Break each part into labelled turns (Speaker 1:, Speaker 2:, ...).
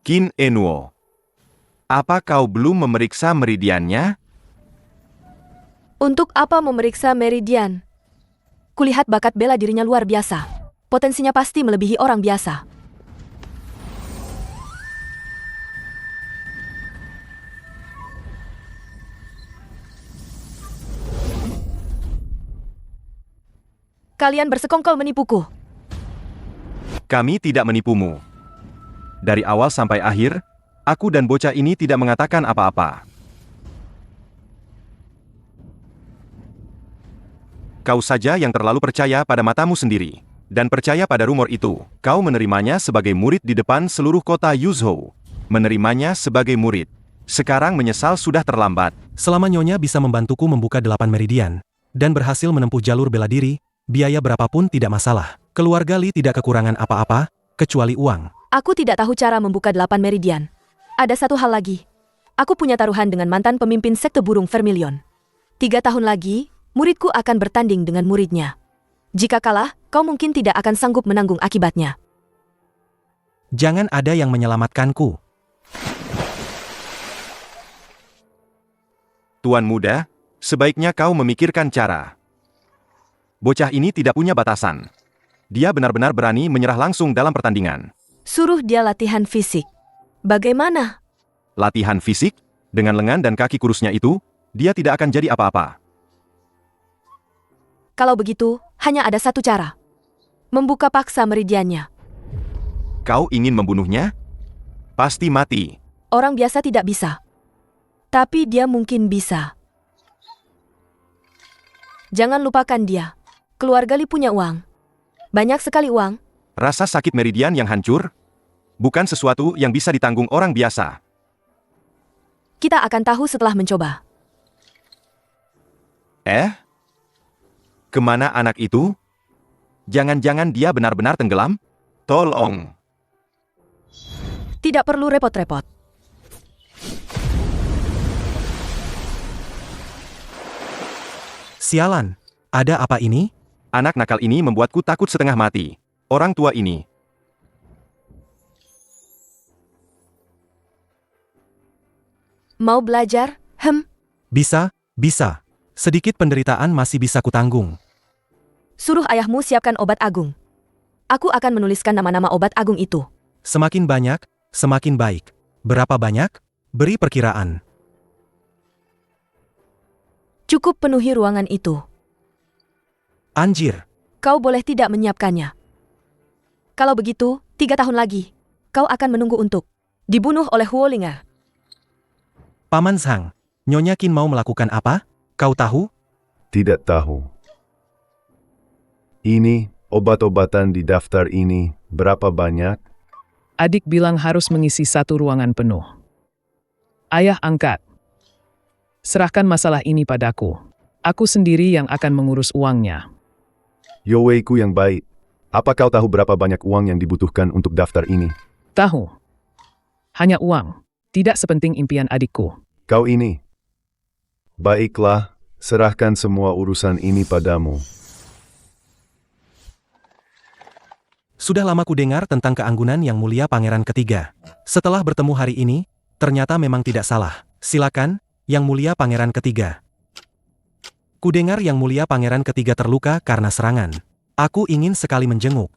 Speaker 1: Qin Enuo. Apa kau belum memeriksa meridiannya?
Speaker 2: Untuk apa memeriksa meridian? Kulihat bakat bela dirinya luar biasa. Potensinya pasti melebihi orang biasa. Kalian bersekongkol menipuku.
Speaker 1: Kami tidak menipumu. Dari awal sampai akhir, aku dan bocah ini tidak mengatakan apa-apa. Kau saja yang terlalu percaya pada matamu sendiri, dan percaya pada rumor itu. Kau menerimanya sebagai murid di depan seluruh kota Yuzhou. Menerimanya sebagai murid. Sekarang menyesal sudah terlambat.
Speaker 3: Selama Nyonya bisa membantuku membuka 8 meridian, dan berhasil menempuh jalur bela diri, biaya berapapun tidak masalah. Keluarga Li tidak kekurangan apa-apa, kecuali uang.
Speaker 2: Aku tidak tahu cara membuka 8 meridian. Ada satu hal lagi. Aku punya taruhan dengan mantan pemimpin sekte burung Vermilion. 3 tahun lagi, muridku akan bertanding dengan muridnya. Jika kalah, kau mungkin tidak akan sanggup menanggung akibatnya.
Speaker 3: Jangan ada yang menyelamatkanku.
Speaker 1: Tuan muda, sebaiknya kau memikirkan cara. Bocah ini tidak punya batasan. Dia benar-benar berani menyerah langsung dalam pertandingan.
Speaker 2: Suruh dia latihan fisik. Bagaimana?
Speaker 1: Latihan fisik? Dengan lengan dan kaki kurusnya itu, dia tidak akan jadi apa-apa.
Speaker 2: Kalau begitu, hanya ada satu cara. Membuka paksa meridiannya.
Speaker 1: Kau ingin membunuhnya? Pasti mati.
Speaker 2: Orang biasa tidak bisa. Tapi dia mungkin bisa. Jangan lupakan dia. Keluarga Li punya uang. Banyak sekali uang.
Speaker 1: Rasa sakit meridian yang hancur? Bukan sesuatu yang bisa ditanggung orang biasa.
Speaker 2: Kita akan tahu setelah mencoba.
Speaker 1: Kemana anak itu? Jangan-jangan dia benar-benar tenggelam? Tolong.
Speaker 2: Tidak perlu repot-repot.
Speaker 3: Sialan, ada apa ini?
Speaker 1: Anak nakal ini membuatku takut setengah mati. Orang tua ini.
Speaker 2: Mau belajar?
Speaker 3: Bisa. Sedikit penderitaan masih bisa kutanggung.
Speaker 2: Suruh ayahmu siapkan obat agung. Aku akan menuliskan nama-nama obat agung itu.
Speaker 3: Semakin banyak, semakin baik. Berapa banyak? Beri perkiraan.
Speaker 2: Cukup penuhi ruangan itu.
Speaker 3: Anjir.
Speaker 2: Kau boleh tidak menyiapkannya. Kalau begitu, 3 tahun lagi, kau akan menunggu untuk dibunuh oleh Huolinger.
Speaker 3: Paman Zhang, Nyonya Qin mau melakukan apa? Kau tahu?
Speaker 4: Tidak tahu. Ini, obat-obatan di daftar ini, berapa banyak?
Speaker 5: Adik bilang harus mengisi 1 ruangan penuh. Ayah angkat. Serahkan masalah ini padaku. Aku sendiri yang akan mengurus uangnya.
Speaker 4: Yoweiku yang baik. Apa kau tahu berapa banyak uang yang dibutuhkan untuk daftar ini?
Speaker 5: Tahu. Hanya uang. Tidak sepenting impian adikku.
Speaker 4: Kau ini. Baiklah, serahkan semua urusan ini padamu.
Speaker 3: Sudah lama ku dengar tentang keanggunan Yang Mulia Pangeran Ketiga. Setelah bertemu hari ini, ternyata memang tidak salah. Silakan, Yang Mulia Pangeran Ketiga. Ku dengar Yang Mulia Pangeran Ketiga terluka karena serangan. Aku ingin sekali menjenguk.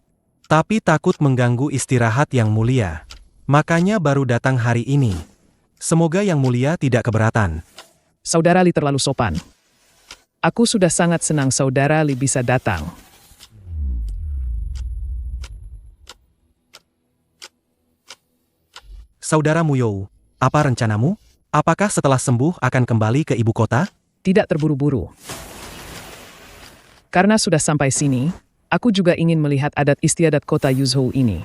Speaker 3: Tapi takut mengganggu istirahat Yang Mulia. Makanya baru datang hari ini. Semoga Yang Mulia tidak keberatan.
Speaker 5: Saudara Li terlalu sopan. Aku sudah sangat senang Saudara Li bisa datang.
Speaker 3: Saudara Muyou, apa rencanamu? Apakah setelah sembuh akan kembali ke ibu kota?
Speaker 5: Tidak terburu-buru. Karena sudah sampai sini, aku juga ingin melihat adat istiadat kota Yuzhou ini.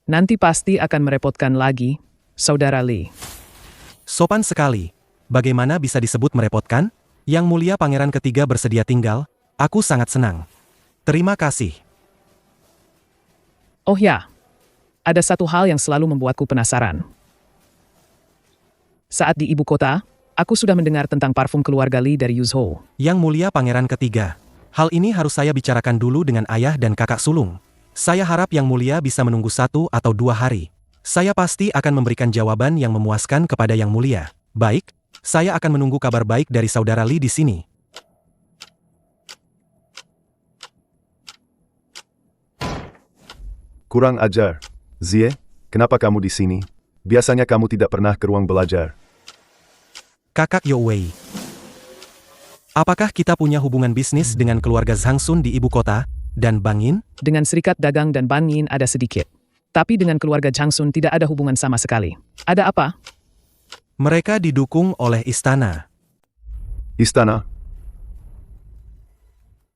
Speaker 5: Nanti pasti akan merepotkan lagi, Saudara Li.
Speaker 3: Sopan sekali. Bagaimana bisa disebut merepotkan? Yang Mulia Pangeran Ketiga bersedia tinggal, aku sangat senang. Terima kasih.
Speaker 5: Oh ya, ada satu hal yang selalu membuatku penasaran. Saat di ibu kota, aku sudah mendengar tentang parfum keluarga Li dari Yuzhou.
Speaker 3: Yang Mulia Pangeran Ketiga. Hal ini harus saya bicarakan dulu dengan ayah dan kakak sulung. Saya harap Yang Mulia bisa menunggu 1 atau 2 hari. Saya pasti akan memberikan jawaban yang memuaskan kepada Yang Mulia. Baik, saya akan menunggu kabar baik dari Saudara Li di sini.
Speaker 4: Kurang ajar. Zie, kenapa kamu di sini? Biasanya kamu tidak pernah ke ruang belajar.
Speaker 3: Kakak Yo Wei. Apakah kita punya hubungan bisnis dengan keluarga Zhang Sun di ibu kota, dan Bangin?
Speaker 5: Dengan Serikat Dagang dan Bangin ada sedikit. Tapi dengan keluarga Changsun tidak ada hubungan sama sekali. Ada apa?
Speaker 3: Mereka didukung oleh istana.
Speaker 4: Istana?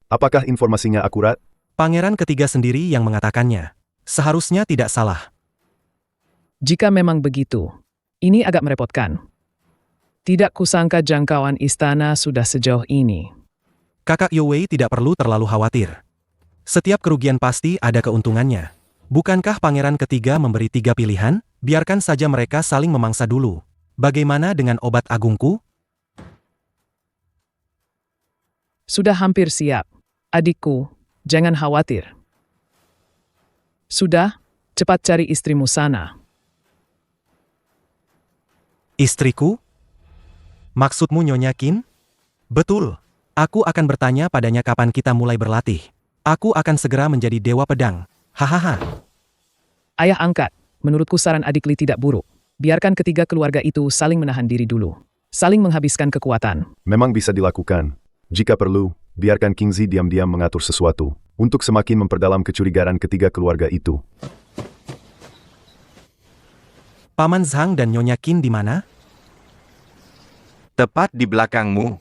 Speaker 4: Apakah informasinya akurat?
Speaker 3: Pangeran ketiga sendiri yang mengatakannya. Seharusnya tidak salah.
Speaker 5: Jika memang begitu, ini agak merepotkan. Tidak kusangka jangkauan istana sudah sejauh ini.
Speaker 3: Kakak Yo Wei tidak perlu terlalu khawatir. Setiap kerugian pasti ada keuntungannya. Bukankah pangeran ketiga memberi 3 pilihan? Biarkan saja mereka saling memangsa dulu. Bagaimana dengan obat agungku?
Speaker 5: Sudah hampir siap. Adikku, jangan khawatir. Sudah, cepat cari istrimu sana.
Speaker 3: Istriku? Maksudmu Nyonya Qin? Betul. Aku akan bertanya padanya kapan kita mulai berlatih. Aku akan segera menjadi dewa pedang. Hahaha.
Speaker 5: Ayah angkat, menurutku saran adik Li tidak buruk. Biarkan ketiga keluarga itu saling menahan diri dulu. Saling menghabiskan kekuatan.
Speaker 4: Memang bisa dilakukan. Jika perlu, biarkan King Zi diam-diam mengatur sesuatu, untuk semakin memperdalam kecurigaan ketiga keluarga itu.
Speaker 3: Paman Zhang dan Nyonya Qin di mana?
Speaker 1: Tepat di belakangmu.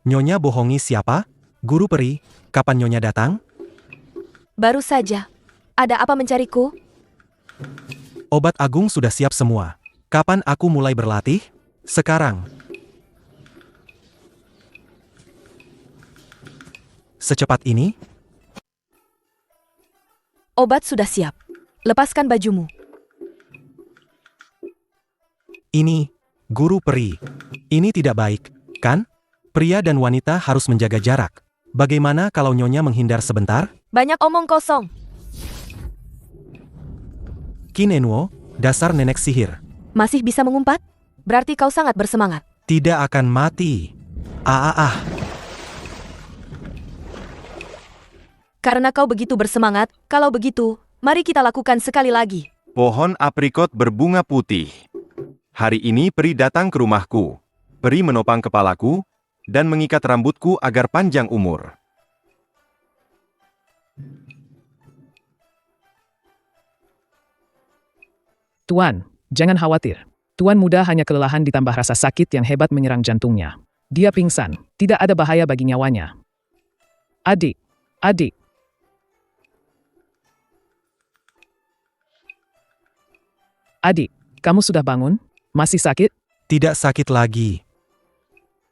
Speaker 3: Nyonya bohongi siapa? Guru peri, kapan Nyonya datang?
Speaker 2: Baru saja. Ada apa mencariku?
Speaker 3: Obat agung sudah siap semua. Kapan aku mulai berlatih? Sekarang. Secepat ini?
Speaker 2: Obat sudah siap. Lepaskan bajumu.
Speaker 3: Ini, guru peri. Ini tidak baik, kan? Pria dan wanita harus menjaga jarak. Bagaimana kalau Nyonya menghindar sebentar?
Speaker 2: Banyak omong kosong.
Speaker 3: Qin Enwo, dasar nenek sihir.
Speaker 2: Masih bisa mengumpat? Berarti kau sangat bersemangat.
Speaker 3: Tidak akan mati.
Speaker 2: Karena kau begitu bersemangat, kalau begitu, mari kita lakukan sekali lagi.
Speaker 1: Pohon aprikot berbunga putih. Hari ini peri datang ke rumahku. Peri menopang kepalaku, dan mengikat rambutku agar panjang umur.
Speaker 5: Tuan, jangan khawatir. Tuan muda hanya kelelahan ditambah rasa sakit yang hebat menyerang jantungnya. Dia pingsan, tidak ada bahaya bagi nyawanya. Adik. Adik, kamu sudah bangun? Masih sakit?
Speaker 3: Tidak sakit lagi.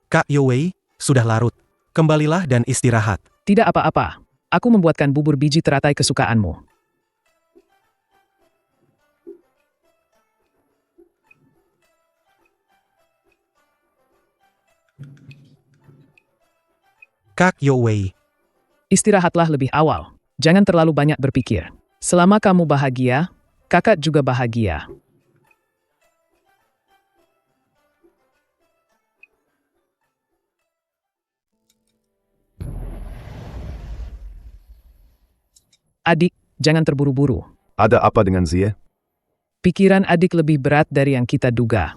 Speaker 3: Kak Yo Wei, sudah larut. Kembalilah dan istirahat.
Speaker 5: Tidak apa-apa. Aku membuatkan bubur biji teratai kesukaanmu.
Speaker 3: Kak Yo Wei,
Speaker 5: Istirahatlah lebih awal. Jangan terlalu banyak berpikir. Selama kamu bahagia, kakak juga bahagia. Adik, jangan terburu-buru.
Speaker 4: Ada apa dengan Zie?
Speaker 5: Pikiran adik lebih berat dari yang kita duga.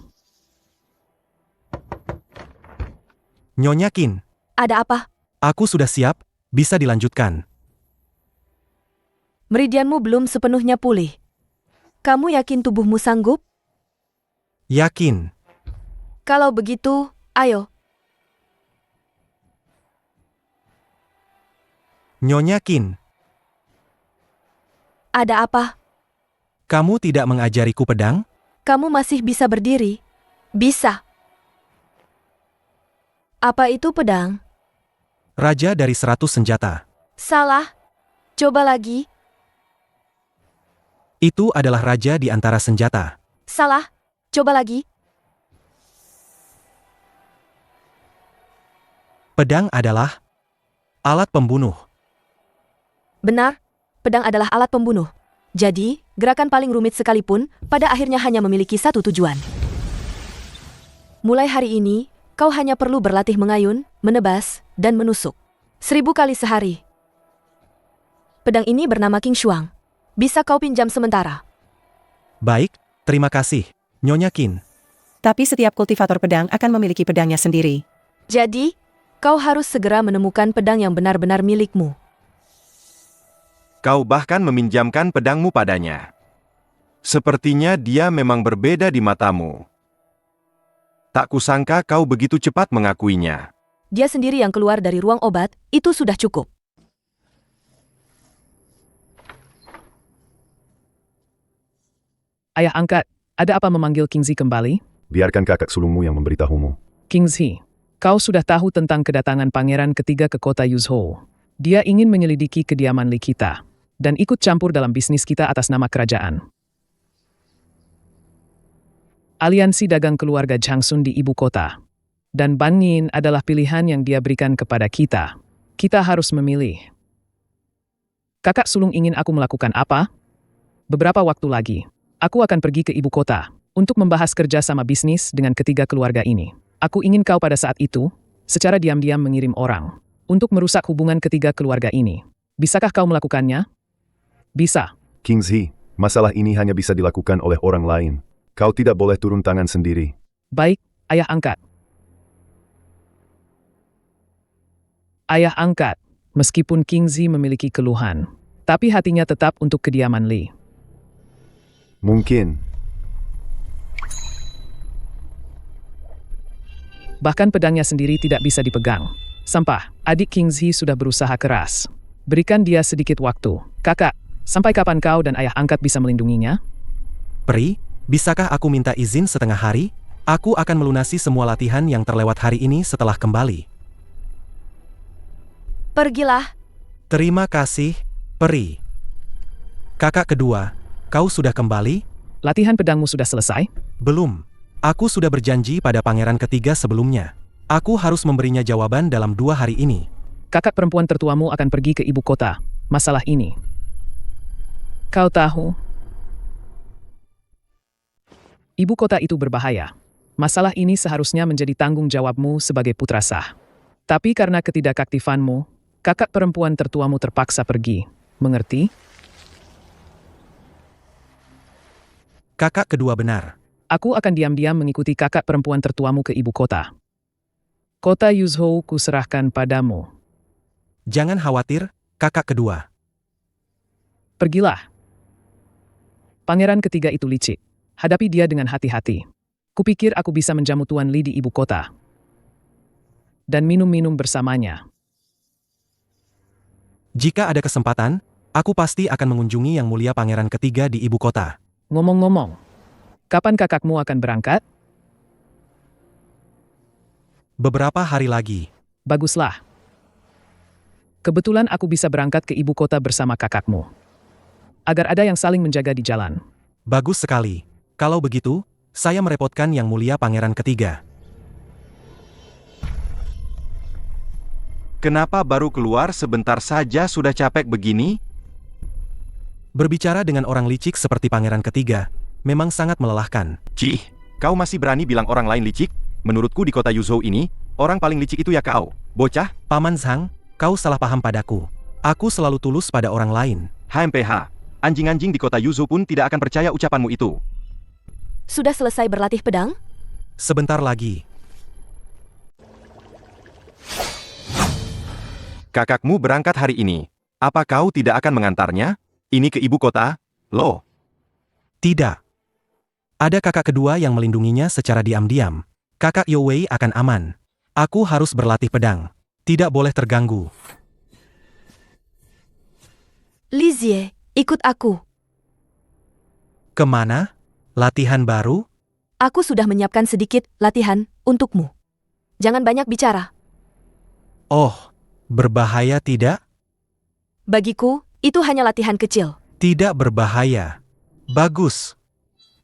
Speaker 3: Nyonya Qin,
Speaker 2: Ada apa?
Speaker 3: aku sudah siap, bisa dilanjutkan.
Speaker 2: Meridianmu belum sepenuhnya pulih. Kamu yakin tubuhmu sanggup?
Speaker 3: Yakin.
Speaker 2: Kalau begitu, ayo.
Speaker 3: Nyonya Qin,
Speaker 2: Ada apa?
Speaker 3: kamu tidak mengajariku pedang?
Speaker 2: Kamu masih bisa berdiri? Bisa. Apa itu pedang?
Speaker 3: Raja dari 100 senjata.
Speaker 2: Salah. Coba lagi.
Speaker 3: Itu adalah raja di antara senjata.
Speaker 2: Salah. Coba lagi.
Speaker 3: Pedang adalah alat pembunuh.
Speaker 2: Benar. pedang adalah alat pembunuh. Jadi, gerakan paling rumit sekalipun, pada akhirnya hanya memiliki satu tujuan. Mulai hari ini, kau hanya perlu berlatih mengayun, menebas, dan menusuk. 1000 kali sehari. Pedang ini bernama King Shuang. Bisa kau pinjam sementara?
Speaker 3: Baik, terima kasih, Nyonya Qin.
Speaker 6: Tapi setiap kultivator pedang akan memiliki pedangnya sendiri.
Speaker 2: Jadi, kau harus segera menemukan pedang yang benar-benar milikmu.
Speaker 1: Kau bahkan meminjamkan pedangmu padanya. Sepertinya dia memang berbeda di matamu. Tak kusangka kau begitu cepat mengakuinya.
Speaker 2: Dia sendiri yang keluar dari ruang obat, itu sudah cukup.
Speaker 5: Ayah angkat, ada apa memanggil Kingzi kembali?
Speaker 4: Biarkan kakak sulungmu yang memberitahumu.
Speaker 5: Kingzi, kau sudah tahu tentang kedatangan pangeran ketiga ke kota Yuzhou. Dia ingin menyelidiki kediaman Li kita dan ikut campur dalam bisnis kita atas nama kerajaan. Aliansi dagang keluarga Changsun di ibu kota. Dan Ban Yin adalah pilihan yang dia berikan kepada kita. Kita harus memilih. Kakak sulung ingin aku melakukan apa? Beberapa waktu lagi, aku akan pergi ke ibu kota untuk membahas kerja sama bisnis dengan ketiga keluarga ini. Aku ingin kau pada saat itu, secara diam-diam mengirim orang untuk merusak hubungan ketiga keluarga ini. Bisakah kau melakukannya? Bisa.
Speaker 4: Kingzi, masalah ini hanya bisa dilakukan oleh orang lain. Kau tidak boleh turun tangan sendiri.
Speaker 5: Baik, ayah angkat. Ayah angkat, meskipun Kingzi memiliki keluhan, tapi hatinya tetap untuk kediaman Li.
Speaker 4: Mungkin.
Speaker 5: Bahkan pedangnya sendiri tidak bisa dipegang. Sampah, adik Kingzi sudah berusaha keras. Berikan dia sedikit waktu. Kakak, sampai kapan kau dan ayah angkat bisa melindunginya?
Speaker 3: Peri, bisakah aku minta izin setengah hari? Aku akan melunasi semua latihan yang terlewat hari ini setelah kembali.
Speaker 2: Pergilah.
Speaker 3: Terima kasih, Peri. Kakak kedua, kau sudah kembali?
Speaker 5: Latihan pedangmu sudah selesai?
Speaker 3: Belum. Aku sudah berjanji pada pangeran ketiga sebelumnya. Aku harus memberinya jawaban dalam 2 hari ini.
Speaker 5: Kakak perempuan tertuamu akan pergi ke ibu kota. Masalah ini. Kau tahu, ibu kota itu berbahaya. Masalah ini seharusnya menjadi tanggung jawabmu sebagai putra sah. Tapi karena ketidakaktifanmu, kakak perempuan tertuamu terpaksa pergi. Mengerti?
Speaker 3: Kakak kedua benar.
Speaker 5: Aku akan diam-diam mengikuti kakak perempuan tertuamu ke ibu kota. Kota Yuzhou kuserahkan padamu.
Speaker 3: Jangan khawatir, kakak kedua.
Speaker 5: Pergilah. Pangeran ketiga itu licik. Hadapi dia dengan hati-hati. Kupikir aku bisa menjamu Tuan Li di ibu kota. Dan minum-minum bersamanya.
Speaker 3: Jika ada kesempatan, aku pasti akan mengunjungi yang mulia pangeran ketiga di ibu kota.
Speaker 5: Ngomong-ngomong, kapan kakakmu akan berangkat?
Speaker 3: Beberapa hari lagi.
Speaker 5: Baguslah. Kebetulan aku bisa berangkat ke ibu kota bersama kakakmu. Agar ada yang saling menjaga di jalan.
Speaker 3: Bagus sekali. Kalau begitu, saya merepotkan yang mulia pangeran ketiga.
Speaker 1: Kenapa baru keluar sebentar saja sudah capek begini?
Speaker 3: Berbicara dengan orang licik seperti pangeran ketiga, memang sangat melelahkan.
Speaker 1: Cih, kau masih berani bilang orang lain licik? Menurutku di kota Yuzhou ini, orang paling licik itu ya kau, bocah.
Speaker 3: Paman Zhang, kau salah paham padaku. Aku selalu tulus pada orang lain.
Speaker 1: HMPH, anjing-anjing di kota Yuzhou pun tidak akan percaya ucapanmu itu.
Speaker 2: Sudah selesai berlatih pedang?
Speaker 3: Sebentar lagi.
Speaker 1: Kakakmu berangkat hari ini. Apa kau tidak akan mengantarnya? Ini ke ibu kota? Loh.
Speaker 3: Tidak. Ada kakak kedua yang melindunginya secara diam-diam. Kakak Youwei akan aman. Aku harus berlatih pedang. Tidak boleh terganggu.
Speaker 2: Li Zie, ikut aku.
Speaker 3: Kemana? Latihan baru?
Speaker 2: Aku sudah menyiapkan sedikit latihan untukmu. Jangan banyak bicara.
Speaker 3: Oh, berbahaya tidak?
Speaker 2: Bagiku, itu hanya latihan kecil.
Speaker 3: Tidak berbahaya. Bagus.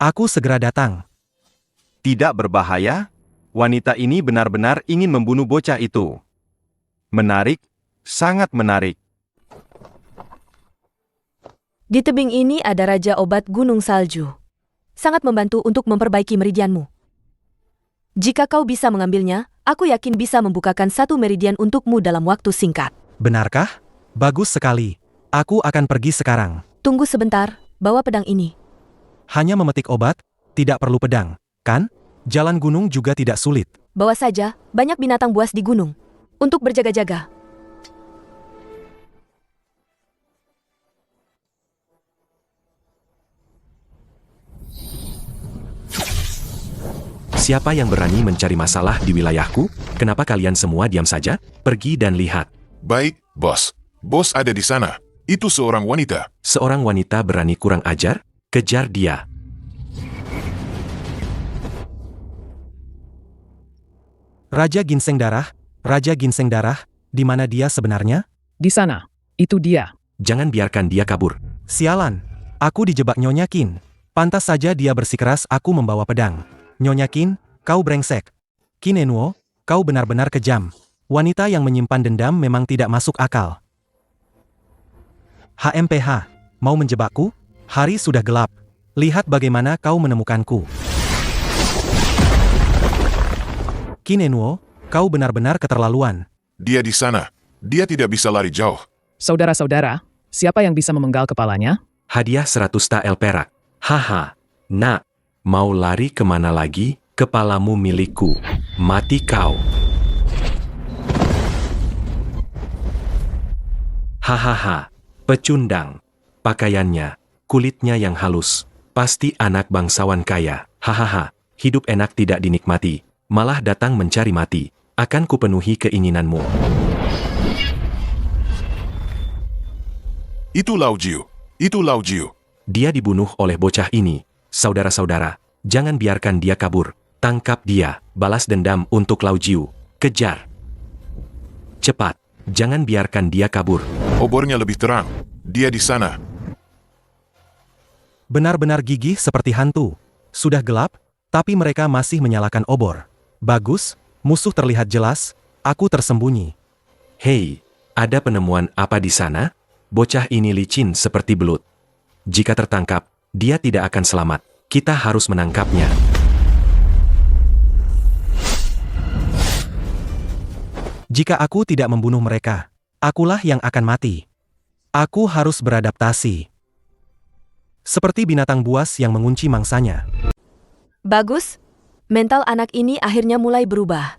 Speaker 3: Aku segera datang.
Speaker 1: Tidak berbahaya? Wanita ini benar-benar ingin membunuh bocah itu. Menarik, sangat menarik.
Speaker 2: Di tebing ini ada Raja Obat Gunung Salju. Sangat membantu untuk memperbaiki meridianmu. Jika kau bisa mengambilnya, aku yakin bisa membukakan satu meridian untukmu dalam waktu singkat.
Speaker 3: Benarkah? Bagus sekali. Aku akan pergi sekarang.
Speaker 2: Tunggu sebentar, bawa pedang ini.
Speaker 3: Hanya memetik obat, tidak perlu pedang, kan? Jalan gunung juga tidak sulit.
Speaker 2: Bawa saja, banyak binatang buas di gunung. Untuk berjaga-jaga.
Speaker 7: Siapa yang berani mencari masalah di wilayahku? Kenapa kalian semua diam saja? Pergi dan lihat.
Speaker 8: Baik, bos. Bos ada di sana. Itu seorang wanita.
Speaker 7: Seorang wanita berani kurang ajar? Kejar dia.
Speaker 3: Raja Ginseng Darah, di mana dia sebenarnya?
Speaker 5: Di sana. Itu dia.
Speaker 7: Jangan biarkan dia kabur.
Speaker 3: Sialan, aku dijebak Nyonya Qin. Pantas saja dia bersikeras aku membawa pedang. Nyonya Qin, kau brengsek. Qin Enwo, kau benar-benar kejam. Wanita yang menyimpan dendam memang tidak masuk akal. HMPH, mau menjebakku? Hari sudah gelap. Lihat bagaimana kau menemukanku. Qin Enwo, kau benar-benar keterlaluan.
Speaker 8: Dia di sana. Dia tidak bisa lari jauh.
Speaker 5: Saudara-saudara, siapa yang bisa memenggal kepalanya?
Speaker 7: Hadiah 100 tael perak. Haha. Nak, mau lari kemana lagi? Kepalamu milikku. Mati kau. Hahaha. Pecundang. Pakaiannya, kulitnya yang halus. Pasti anak bangsawan kaya. Hahaha. Hidup enak tidak dinikmati. Malah datang mencari mati. Akan kupenuhi keinginanmu.
Speaker 8: Itu Lao Jiu. Itu Lao Jiu.
Speaker 7: Dia dibunuh oleh bocah ini. Saudara-saudara, jangan biarkan dia kabur. Tangkap dia. Balas dendam untuk Lao Jiu. Kejar. Cepat. Jangan biarkan dia kabur.
Speaker 8: Obornya lebih terang. Dia di sana.
Speaker 3: Benar-benar gigih seperti hantu. Sudah gelap, tapi mereka masih menyalakan obor. Bagus, musuh terlihat jelas, aku tersembunyi.
Speaker 7: Hei, ada penemuan apa di sana? Bocah ini licin seperti belut. Jika tertangkap, dia tidak akan selamat. Kita harus menangkapnya.
Speaker 3: Jika aku tidak membunuh mereka, akulah yang akan mati. Aku harus beradaptasi. Seperti binatang buas yang mengunci mangsanya.
Speaker 2: Bagus. Mental anak ini akhirnya mulai berubah.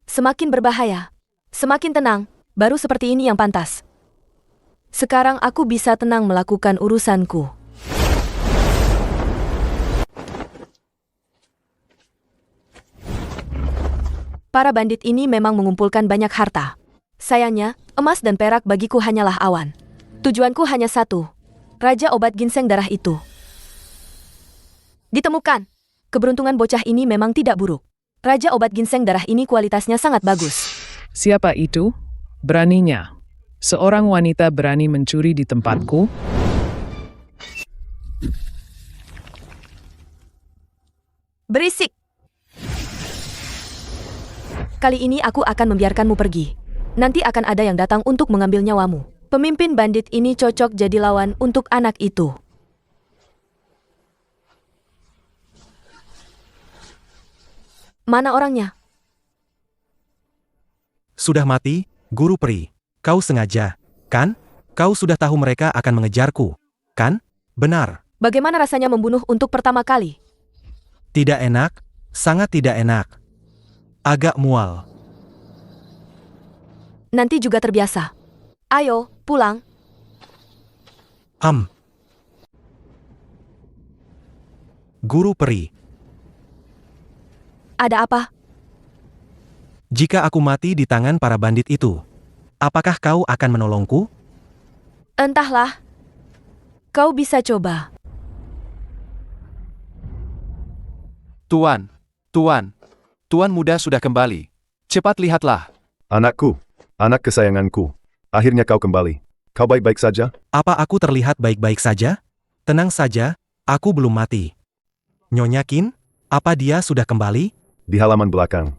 Speaker 2: Semakin berbahaya. Semakin tenang. Baru seperti ini yang pantas. Sekarang aku bisa tenang melakukan urusanku. Para bandit ini memang mengumpulkan banyak harta. Sayangnya, emas dan perak bagiku hanyalah awan. Tujuanku hanya satu. Raja Obat Ginseng Darah itu. Ditemukan. Keberuntungan bocah ini memang tidak buruk. Raja Obat Ginseng Darah ini kualitasnya sangat bagus.
Speaker 5: Siapa itu? Beraninya. Seorang wanita berani mencuri di tempatku?
Speaker 2: Berisik! Kali ini aku akan membiarkanmu pergi. Nanti akan ada yang datang untuk mengambil nyawamu. Pemimpin bandit ini cocok jadi lawan untuk anak itu. Mana orangnya?
Speaker 3: Sudah mati, Guru Peri. Kau sengaja, kan? Kau sudah tahu mereka akan mengejarku, kan? Benar.
Speaker 2: Bagaimana rasanya membunuh untuk pertama kali?
Speaker 3: Tidak enak, sangat tidak enak. Agak mual.
Speaker 2: Nanti juga terbiasa. Ayo, pulang.
Speaker 3: Guru Peri.
Speaker 2: Ada apa?
Speaker 3: Jika aku mati di tangan para bandit itu, apakah kau akan menolongku?
Speaker 2: Entahlah. Kau bisa coba.
Speaker 1: Tuan, Tuan muda sudah kembali. Cepat lihatlah.
Speaker 4: Anakku, anak kesayanganku. Akhirnya kau kembali. Kau baik-baik saja?
Speaker 3: Apa aku terlihat baik-baik saja? Tenang saja, aku belum mati. Nyonya Qin, apa dia sudah kembali?
Speaker 4: Di halaman belakang.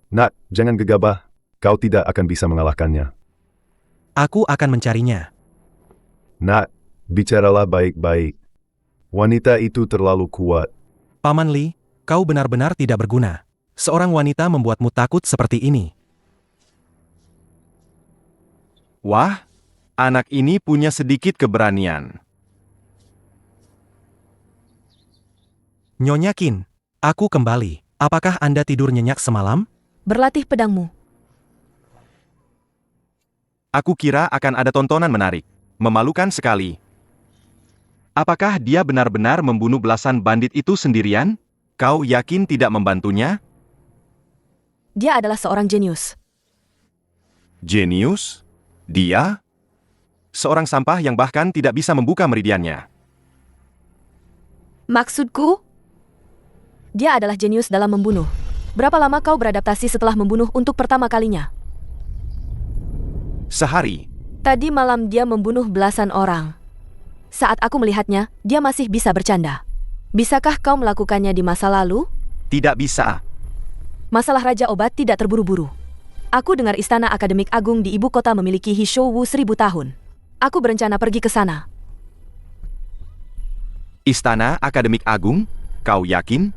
Speaker 4: Nak, jangan gegabah. Kau tidak akan bisa mengalahkannya.
Speaker 3: Aku akan mencarinya.
Speaker 4: Nak, Bicaralah baik-baik. Wanita itu terlalu kuat.
Speaker 3: Paman Li, kau benar-benar tidak berguna. Seorang wanita membuatmu takut seperti ini.
Speaker 1: Wah, anak ini punya sedikit keberanian.
Speaker 3: Nyonya Qin, aku kembali. Apakah Anda tidur nyenyak semalam?
Speaker 2: Berlatih pedangmu.
Speaker 1: Aku kira akan ada tontonan menarik. Memalukan sekali. Apakah dia benar-benar membunuh belasan bandit itu sendirian? Kau yakin tidak membantunya?
Speaker 2: Dia adalah seorang jenius.
Speaker 1: Jenius? Dia? Seorang sampah yang bahkan tidak bisa membuka meridiannya.
Speaker 2: Maksudku? Dia adalah jenius dalam membunuh. Berapa lama kau beradaptasi setelah membunuh untuk pertama kalinya?
Speaker 1: Sehari.
Speaker 2: Tadi malam dia membunuh belasan orang. Saat aku melihatnya, dia masih bisa bercanda. Bisakah kau melakukannya di masa lalu?
Speaker 1: Tidak bisa.
Speaker 2: Masalah Raja Obat tidak terburu-buru. Aku dengar Istana Akademik Agung di ibu kota memiliki Hishouwu 1000 tahun. Aku berencana pergi ke sana.
Speaker 1: Istana Akademik Agung? Kau yakin?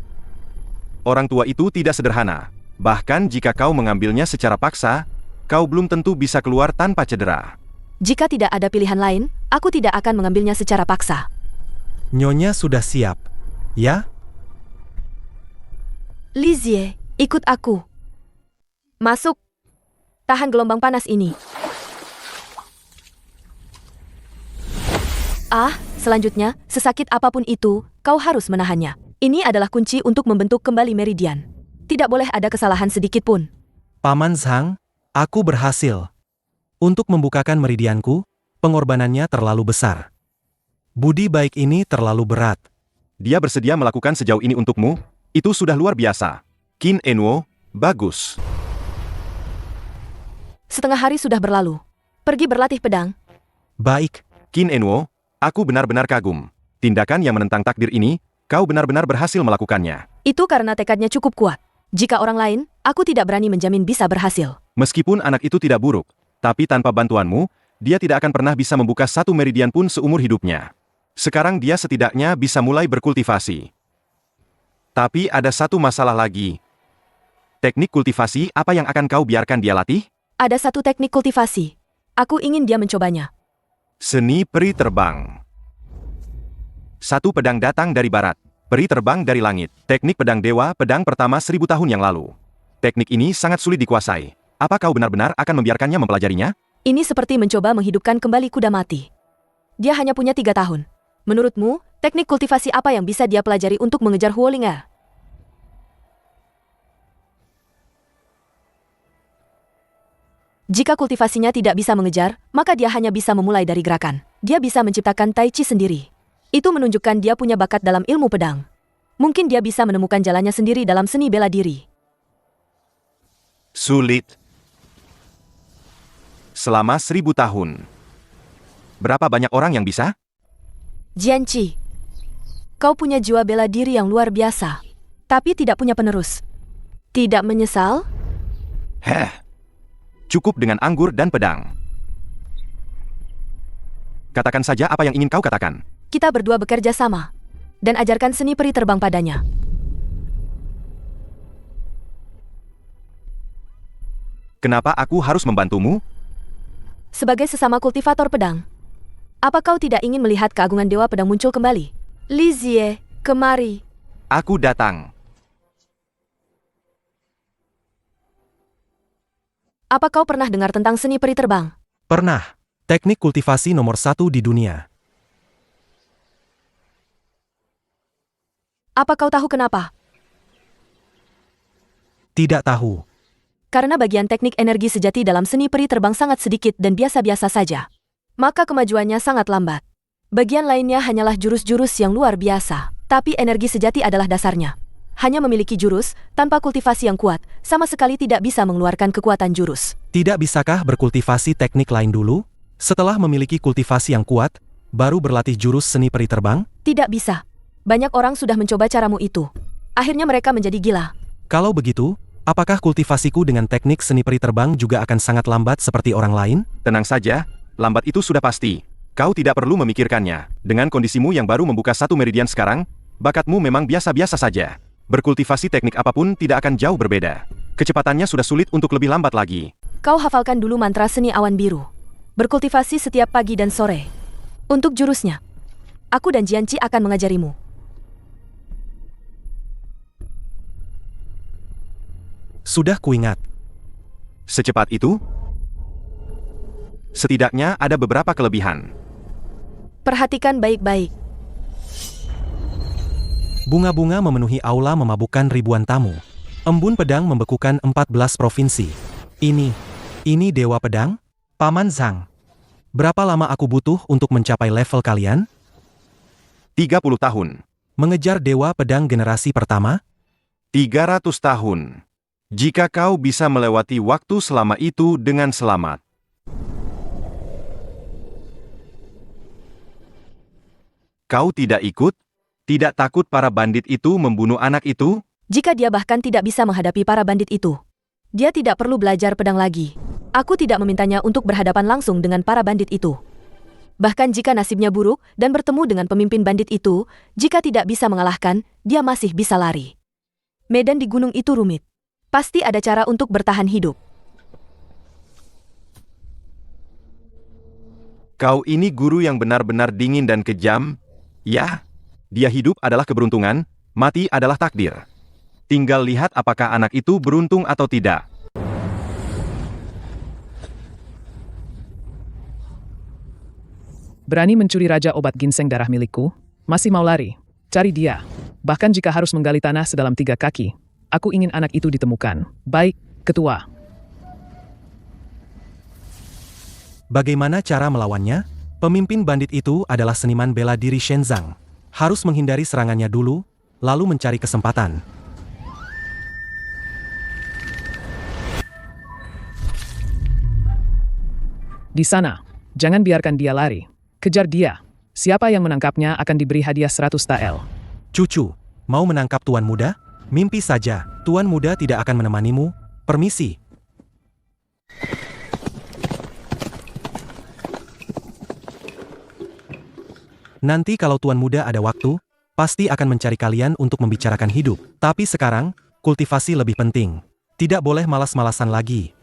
Speaker 1: Orang tua itu tidak sederhana. Bahkan jika kau mengambilnya secara paksa, kau belum tentu bisa keluar tanpa cedera.
Speaker 2: Jika tidak ada pilihan lain, aku tidak akan mengambilnya secara paksa.
Speaker 3: Nyonya sudah siap, ya?
Speaker 2: Lizie, ikut aku. Masuk. Tahan gelombang panas ini. Selanjutnya, sesakit apapun itu, kau harus menahannya. Ini adalah kunci untuk membentuk kembali meridian. Tidak boleh ada kesalahan sedikit pun.
Speaker 3: Paman Zhang, aku berhasil. Untuk membukakan meridianku, pengorbanannya terlalu besar. Budi baik ini terlalu berat.
Speaker 1: Dia bersedia melakukan sejauh ini untukmu, itu sudah luar biasa. Qin Enwo, bagus.
Speaker 2: Setengah hari sudah berlalu. Pergi berlatih pedang.
Speaker 3: Baik,
Speaker 1: Qin Enwo, aku benar-benar kagum. Tindakan yang menentang takdir ini, kau benar-benar berhasil melakukannya.
Speaker 2: Itu karena tekadnya cukup kuat. Jika orang lain, aku tidak berani menjamin bisa berhasil.
Speaker 1: Meskipun anak itu tidak buruk, tapi tanpa bantuanmu, dia tidak akan pernah bisa membuka satu meridian pun seumur hidupnya. Sekarang dia setidaknya bisa mulai berkultivasi. Tapi ada satu masalah lagi. Teknik kultivasi apa yang akan kau biarkan dia latih?
Speaker 2: Ada satu teknik kultivasi. Aku ingin dia mencobanya.
Speaker 1: Seni peri terbang. Satu pedang datang dari barat, peri terbang dari langit. Teknik pedang dewa pedang pertama 1000 tahun yang lalu. Teknik ini sangat sulit dikuasai. Apa kau benar-benar akan membiarkannya mempelajarinya?
Speaker 2: Ini seperti mencoba menghidupkan kembali kuda mati. Dia hanya punya 3 tahun. Menurutmu, teknik kultivasi apa yang bisa dia pelajari untuk mengejar Huolinga? Jika kultivasinya tidak bisa mengejar, maka dia hanya bisa memulai dari gerakan. Dia bisa menciptakan Tai Chi sendiri. Itu menunjukkan dia punya bakat dalam ilmu pedang. Mungkin dia bisa menemukan jalannya sendiri dalam seni bela diri.
Speaker 1: Sulit. Selama 1000 tahun. Berapa banyak orang yang bisa?
Speaker 2: Jianqi, kau punya jiwa bela diri yang luar biasa, tapi tidak punya penerus. Tidak menyesal?
Speaker 1: Cukup dengan anggur dan pedang. Katakan saja apa yang ingin kau katakan.
Speaker 2: Kita berdua bekerja sama, dan ajarkan seni peri terbang padanya.
Speaker 1: Kenapa aku harus membantumu?
Speaker 2: Sebagai sesama kultivator pedang, apa kau tidak ingin melihat keagungan Dewa Pedang muncul kembali? Lizie, kemari.
Speaker 1: Aku datang.
Speaker 2: Apa kau pernah dengar tentang seni peri terbang?
Speaker 3: pernah. Teknik kultivasi nomor 1 di dunia.
Speaker 2: Apa kau tahu kenapa?
Speaker 3: Tidak tahu.
Speaker 2: Karena bagian teknik energi sejati dalam seni peri terbang sangat sedikit dan biasa-biasa saja. Maka kemajuannya sangat lambat. Bagian lainnya hanyalah jurus-jurus yang luar biasa. Tapi energi sejati adalah dasarnya. Hanya memiliki jurus, tanpa kultivasi yang kuat, sama sekali tidak bisa mengeluarkan kekuatan jurus.
Speaker 3: Tidak bisakah berkultivasi teknik lain dulu? Setelah memiliki kultivasi yang kuat, baru berlatih jurus seni peri terbang?
Speaker 2: Tidak bisa. Banyak orang sudah mencoba caramu itu. Akhirnya mereka menjadi gila.
Speaker 3: Kalau begitu, apakah kultivasiku dengan teknik seni peri terbang juga akan sangat lambat seperti orang lain?
Speaker 1: Tenang saja, lambat itu sudah pasti. Kau tidak perlu memikirkannya. Dengan kondisimu yang baru membuka satu meridian sekarang, bakatmu memang biasa-biasa saja. Berkultivasi teknik apapun tidak akan jauh berbeda. Kecepatannya sudah sulit untuk lebih lambat lagi.
Speaker 2: Kau hafalkan dulu mantra seni awan biru. Berkultivasi setiap pagi dan sore. Untuk jurusnya, aku dan Jianqi akan mengajarimu.
Speaker 3: Sudah kuingat.
Speaker 1: Secepat itu? Setidaknya ada beberapa kelebihan.
Speaker 2: Perhatikan baik-baik.
Speaker 3: Bunga-bunga memenuhi aula memabukkan ribuan tamu. Embun pedang membekukan 14 provinsi. Ini Dewa Pedang? Paman Zhang. Berapa lama aku butuh untuk mencapai level kalian?
Speaker 1: 30 tahun.
Speaker 3: Mengejar Dewa Pedang generasi pertama?
Speaker 1: 300 tahun. Jika kau bisa melewati waktu selama itu dengan selamat. Kau tidak ikut? Tidak takut para bandit itu membunuh anak itu?
Speaker 2: Jika dia bahkan tidak bisa menghadapi para bandit itu, dia tidak perlu belajar pedang lagi. Aku tidak memintanya untuk berhadapan langsung dengan para bandit itu. Bahkan jika nasibnya buruk dan bertemu dengan pemimpin bandit itu, jika tidak bisa mengalahkan, dia masih bisa lari. Medan di gunung itu rumit. Pasti ada cara untuk bertahan hidup.
Speaker 1: Kau ini guru yang benar-benar dingin dan kejam? Ya, dia hidup adalah keberuntungan, mati adalah takdir. Tinggal lihat apakah anak itu beruntung atau tidak.
Speaker 5: Berani mencuri raja obat ginseng darah milikku? Masih mau lari? Cari dia. Bahkan jika harus menggali tanah sedalam 3 kaki, aku ingin anak itu ditemukan. Baik, Ketua.
Speaker 3: Bagaimana cara melawannya? Pemimpin bandit itu adalah seniman bela diri Shenzang. Harus menghindari serangannya dulu, lalu mencari kesempatan.
Speaker 5: Di sana, jangan biarkan dia lari. Kejar dia. Siapa yang menangkapnya akan diberi hadiah 100 tael.
Speaker 3: Cucu, mau menangkap Tuan Muda? Mimpi saja, Tuan Muda tidak akan menemanimu. Permisi. Nanti kalau Tuan Muda ada waktu, pasti akan mencari kalian untuk membicarakan hidup. Tapi sekarang, kultivasi lebih penting. Tidak boleh malas-malasan lagi.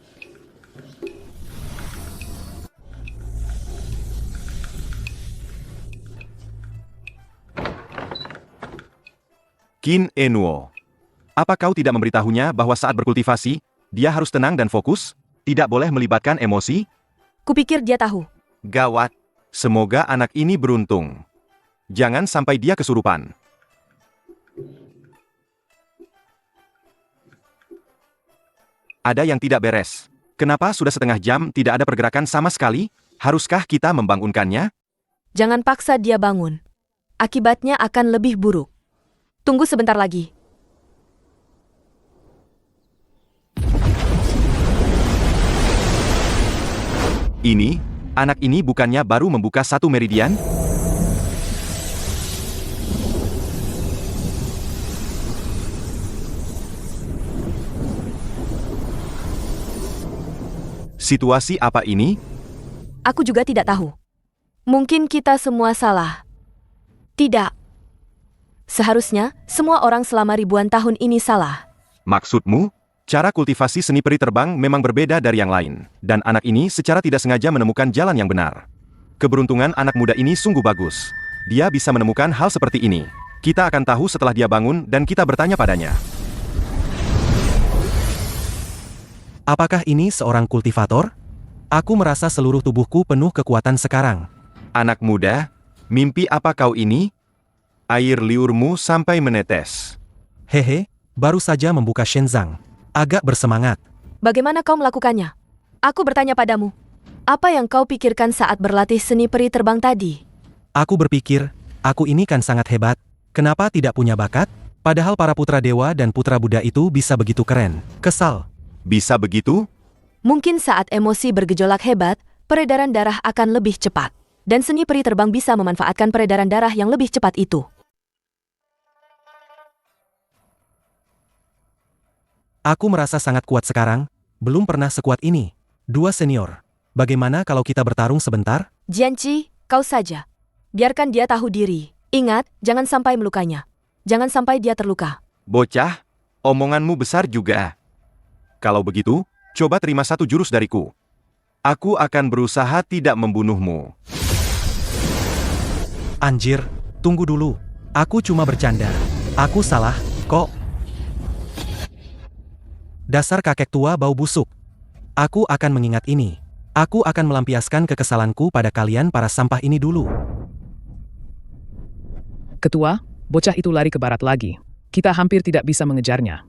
Speaker 1: Qin Enuo. Apa kau tidak memberitahunya bahwa saat berkultivasi, dia harus tenang dan fokus? Tidak boleh melibatkan emosi?
Speaker 2: Kupikir dia tahu.
Speaker 1: Gawat. Semoga anak ini beruntung. Jangan sampai dia kesurupan. Ada yang tidak beres. Kenapa sudah setengah jam tidak ada pergerakan sama sekali? Haruskah kita membangunkannya?
Speaker 2: Jangan paksa dia bangun. Akibatnya akan lebih buruk. Tunggu sebentar lagi.
Speaker 1: Anak ini bukannya baru membuka satu meridian? Situasi apa ini?
Speaker 2: Aku juga tidak tahu. Mungkin kita semua salah. Tidak. Seharusnya, semua orang selama ribuan tahun ini salah.
Speaker 1: Maksudmu? Cara kultivasi seni peri terbang memang berbeda dari yang lain, dan anak ini secara tidak sengaja menemukan jalan yang benar. Keberuntungan anak muda ini sungguh bagus. Dia bisa menemukan hal seperti ini. Kita akan tahu setelah dia bangun dan kita bertanya padanya.
Speaker 3: Apakah ini seorang kultivator? Aku merasa seluruh tubuhku penuh kekuatan sekarang.
Speaker 1: Anak muda, mimpi apa kau ini? Air liurmu sampai menetes.
Speaker 3: Hehe, baru saja membuka Shenzang. Agak bersemangat.
Speaker 2: Bagaimana kau melakukannya? Aku bertanya padamu. Apa yang kau pikirkan saat berlatih seni peri terbang tadi?
Speaker 3: Aku berpikir, aku ini kan sangat hebat. Kenapa tidak punya bakat? Padahal para putra dewa dan putra Buddha itu bisa begitu keren. Kesal.
Speaker 1: Bisa begitu?
Speaker 2: Mungkin saat emosi bergejolak hebat, peredaran darah akan lebih cepat. Dan seni peri terbang bisa memanfaatkan peredaran darah yang lebih cepat itu.
Speaker 3: Aku merasa sangat kuat sekarang, belum pernah sekuat ini. Dua senior. Bagaimana kalau kita bertarung sebentar?
Speaker 2: Jianqi, Kau saja. Biarkan dia tahu diri. Ingat, jangan sampai melukanya. Jangan sampai dia terluka.
Speaker 1: Bocah, omonganmu besar juga. Kalau begitu, coba terima satu jurus dariku. Aku akan berusaha tidak membunuhmu.
Speaker 3: Anjir, tunggu dulu. Aku cuma bercanda. Aku salah, kok. Dasar kakek tua bau busuk. Aku akan mengingat ini. Aku akan melampiaskan kekesalanku pada kalian para sampah ini dulu.
Speaker 5: Ketua, bocah itu lari ke barat lagi. Kita hampir tidak bisa mengejarnya.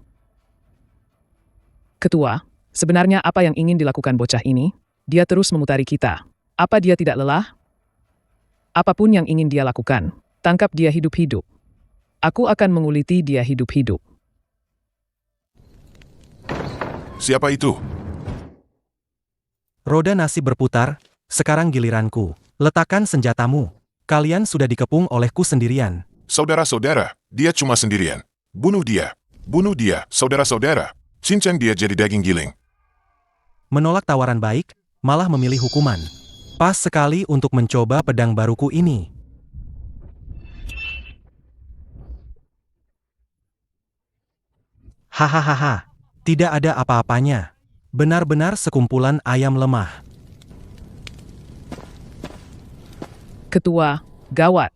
Speaker 5: Ketua, sebenarnya apa yang ingin dilakukan bocah ini? Dia terus memutari kita. Apa dia tidak lelah? Apapun yang ingin dia lakukan, tangkap dia hidup-hidup. Aku akan menguliti dia hidup-hidup.
Speaker 8: Siapa itu?
Speaker 3: Roda nasib berputar, sekarang giliranku. Letakkan senjatamu. Kalian sudah dikepung olehku sendirian.
Speaker 8: Saudara-saudara, dia cuma sendirian. Bunuh dia. Bunuh dia, saudara-saudara. Cincang dia jadi daging giling.
Speaker 3: Menolak tawaran baik, malah memilih hukuman. Pas sekali untuk mencoba pedang baruku ini. Hahaha, tidak ada apa-apanya. Benar-benar sekumpulan ayam lemah.
Speaker 5: Ketua, gawat.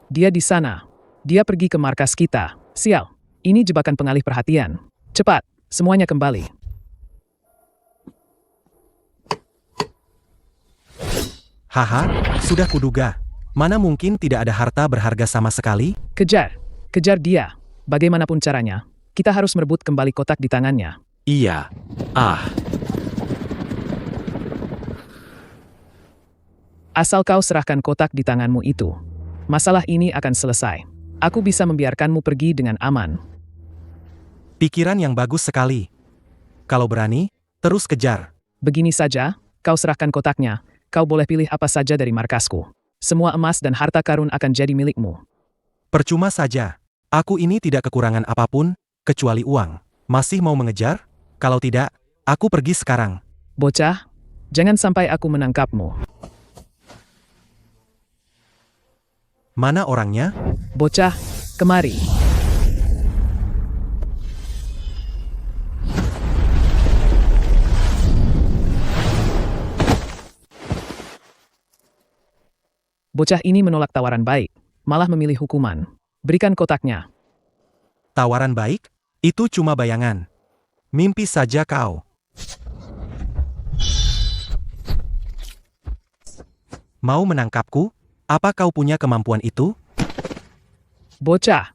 Speaker 5: Dia di sana. Dia pergi ke markas kita. Sial, ini jebakan pengalih perhatian. Cepat, semuanya kembali.
Speaker 3: Haha, sudah kuduga. Mana mungkin tidak ada harta berharga sama sekali?
Speaker 5: Kejar, kejar dia. Bagaimanapun caranya, kita harus merebut kembali kotak di tangannya.
Speaker 7: Iya.
Speaker 5: Asal kau serahkan kotak di tanganmu itu, masalah ini akan selesai. Aku bisa membiarkanmu pergi dengan aman.
Speaker 3: Pikiran yang bagus sekali. Kalau berani, terus kejar.
Speaker 5: Begini saja, kau serahkan kotaknya, kau boleh pilih apa saja dari markasku. Semua emas dan harta karun akan jadi milikmu.
Speaker 3: Percuma saja. Aku ini tidak kekurangan apapun, kecuali uang. Masih mau mengejar? Kalau tidak, aku pergi sekarang.
Speaker 5: Bocah, jangan sampai aku menangkapmu.
Speaker 3: Mana orangnya?
Speaker 5: Bocah, kemari. Bocah ini menolak tawaran baik, malah memilih hukuman. Berikan kotaknya.
Speaker 3: Tawaran baik? Itu cuma bayangan. Mimpi saja kau. Mau menangkapku? Apa kau punya kemampuan itu?
Speaker 5: Bocah.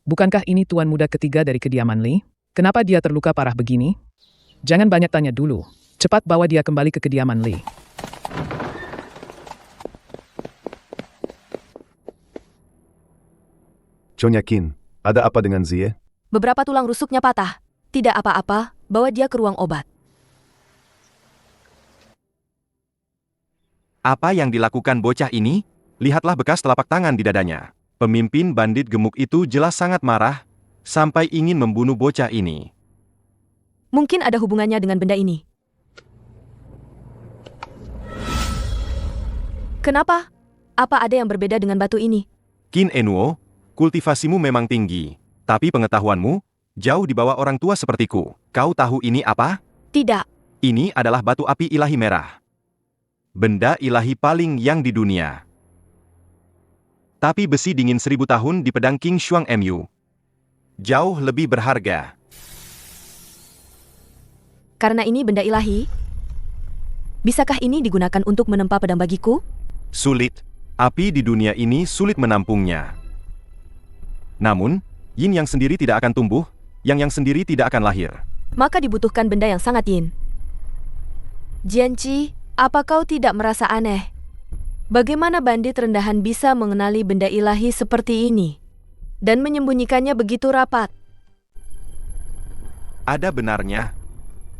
Speaker 5: Bukankah ini tuan muda ketiga dari kediaman Li? Kenapa dia terluka parah begini? Jangan banyak tanya dulu. Cepat bawa dia kembali ke kediaman Li.
Speaker 4: Chonyakin, ada apa dengan Zie?
Speaker 2: Beberapa tulang rusuknya patah. Tidak apa-apa, bawa dia ke ruang obat.
Speaker 1: Apa yang dilakukan bocah ini? Lihatlah bekas telapak tangan di dadanya. Pemimpin bandit gemuk itu jelas sangat marah, sampai ingin membunuh bocah ini.
Speaker 2: Mungkin ada hubungannya dengan benda ini. Kenapa? Apa ada yang berbeda dengan batu ini?
Speaker 1: Qin Enuo, kultivasimu memang tinggi, tapi pengetahuanmu jauh di bawah orang tua sepertiku. Kau tahu ini apa?
Speaker 2: Tidak.
Speaker 1: Ini adalah batu api ilahi merah. Benda ilahi paling yang di dunia. Tapi besi dingin 1000 tahun di pedang King Shuang Mu. Jauh lebih berharga.
Speaker 2: Karena ini benda ilahi, bisakah ini digunakan untuk menempa pedang bagiku?
Speaker 1: Sulit. Api di dunia ini sulit menampungnya. Namun, yin yang sendiri tidak akan tumbuh, yang sendiri tidak akan lahir.
Speaker 2: Maka dibutuhkan benda yang sangat yin. Jianqi, apa kau tidak merasa aneh? Bagaimana bandit rendahan bisa mengenali benda ilahi seperti ini? Dan menyembunyikannya begitu rapat?
Speaker 1: Ada benarnya.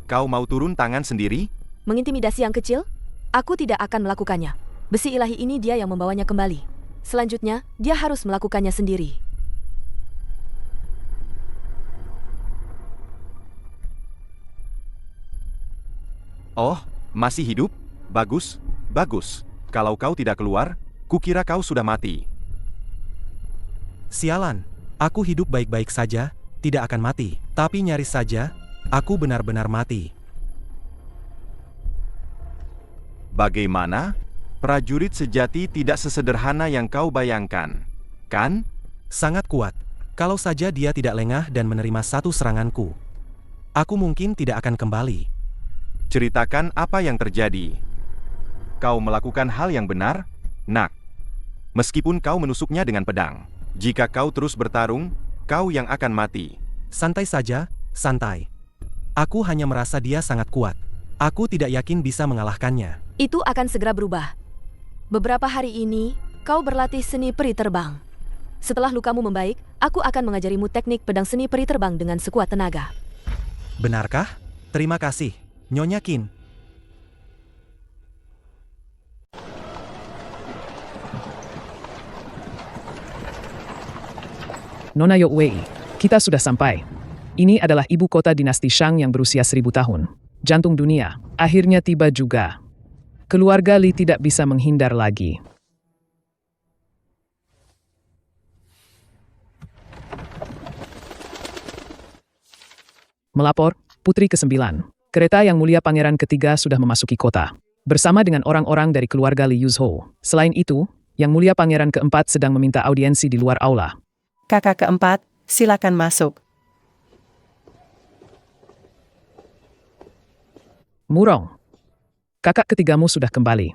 Speaker 1: Kau mau turun tangan sendiri?
Speaker 2: Mengintimidasi yang kecil? Aku tidak akan melakukannya. Besi ilahi ini dia yang membawanya kembali. Selanjutnya, dia harus melakukannya sendiri.
Speaker 1: Oh, masih hidup? Bagus, bagus. Kalau kau tidak keluar, kukira kau sudah mati.
Speaker 3: Sialan, aku hidup baik-baik saja, tidak akan mati. Tapi nyaris saja, aku benar-benar mati.
Speaker 1: Bagaimana? Prajurit sejati tidak sesederhana yang kau bayangkan, kan?
Speaker 3: Sangat kuat. Kalau saja dia tidak lengah dan menerima satu seranganku, aku mungkin tidak akan kembali.
Speaker 1: Ceritakan apa yang terjadi. Kau melakukan hal yang benar, Nak. Meskipun kau menusuknya dengan pedang. Jika kau terus bertarung, kau yang akan mati.
Speaker 3: Santai saja, santai. Aku hanya merasa dia sangat kuat. Aku tidak yakin bisa mengalahkannya.
Speaker 2: Itu akan segera berubah. Beberapa hari ini, kau berlatih seni peri terbang. Setelah lukamu membaik, aku akan mengajarimu teknik pedang seni peri terbang dengan sekuat tenaga.
Speaker 3: Benarkah? Terima kasih, Nyonya Qin.
Speaker 5: Nona Yok Wei, kita sudah sampai. Ini adalah ibu kota dinasti Shang yang berusia 1000 tahun. Jantung dunia, akhirnya tiba juga. Keluarga Li tidak bisa menghindar lagi. Melapor, Putri ke-9. Kereta yang mulia Pangeran ketiga sudah memasuki kota. Bersama dengan orang-orang dari keluarga Li Yuzhou. Selain itu, Yang Mulia Pangeran keempat sedang meminta audiensi di luar aula.
Speaker 6: Kakak keempat, silakan masuk.
Speaker 5: Murong, kakak ketigamu sudah kembali.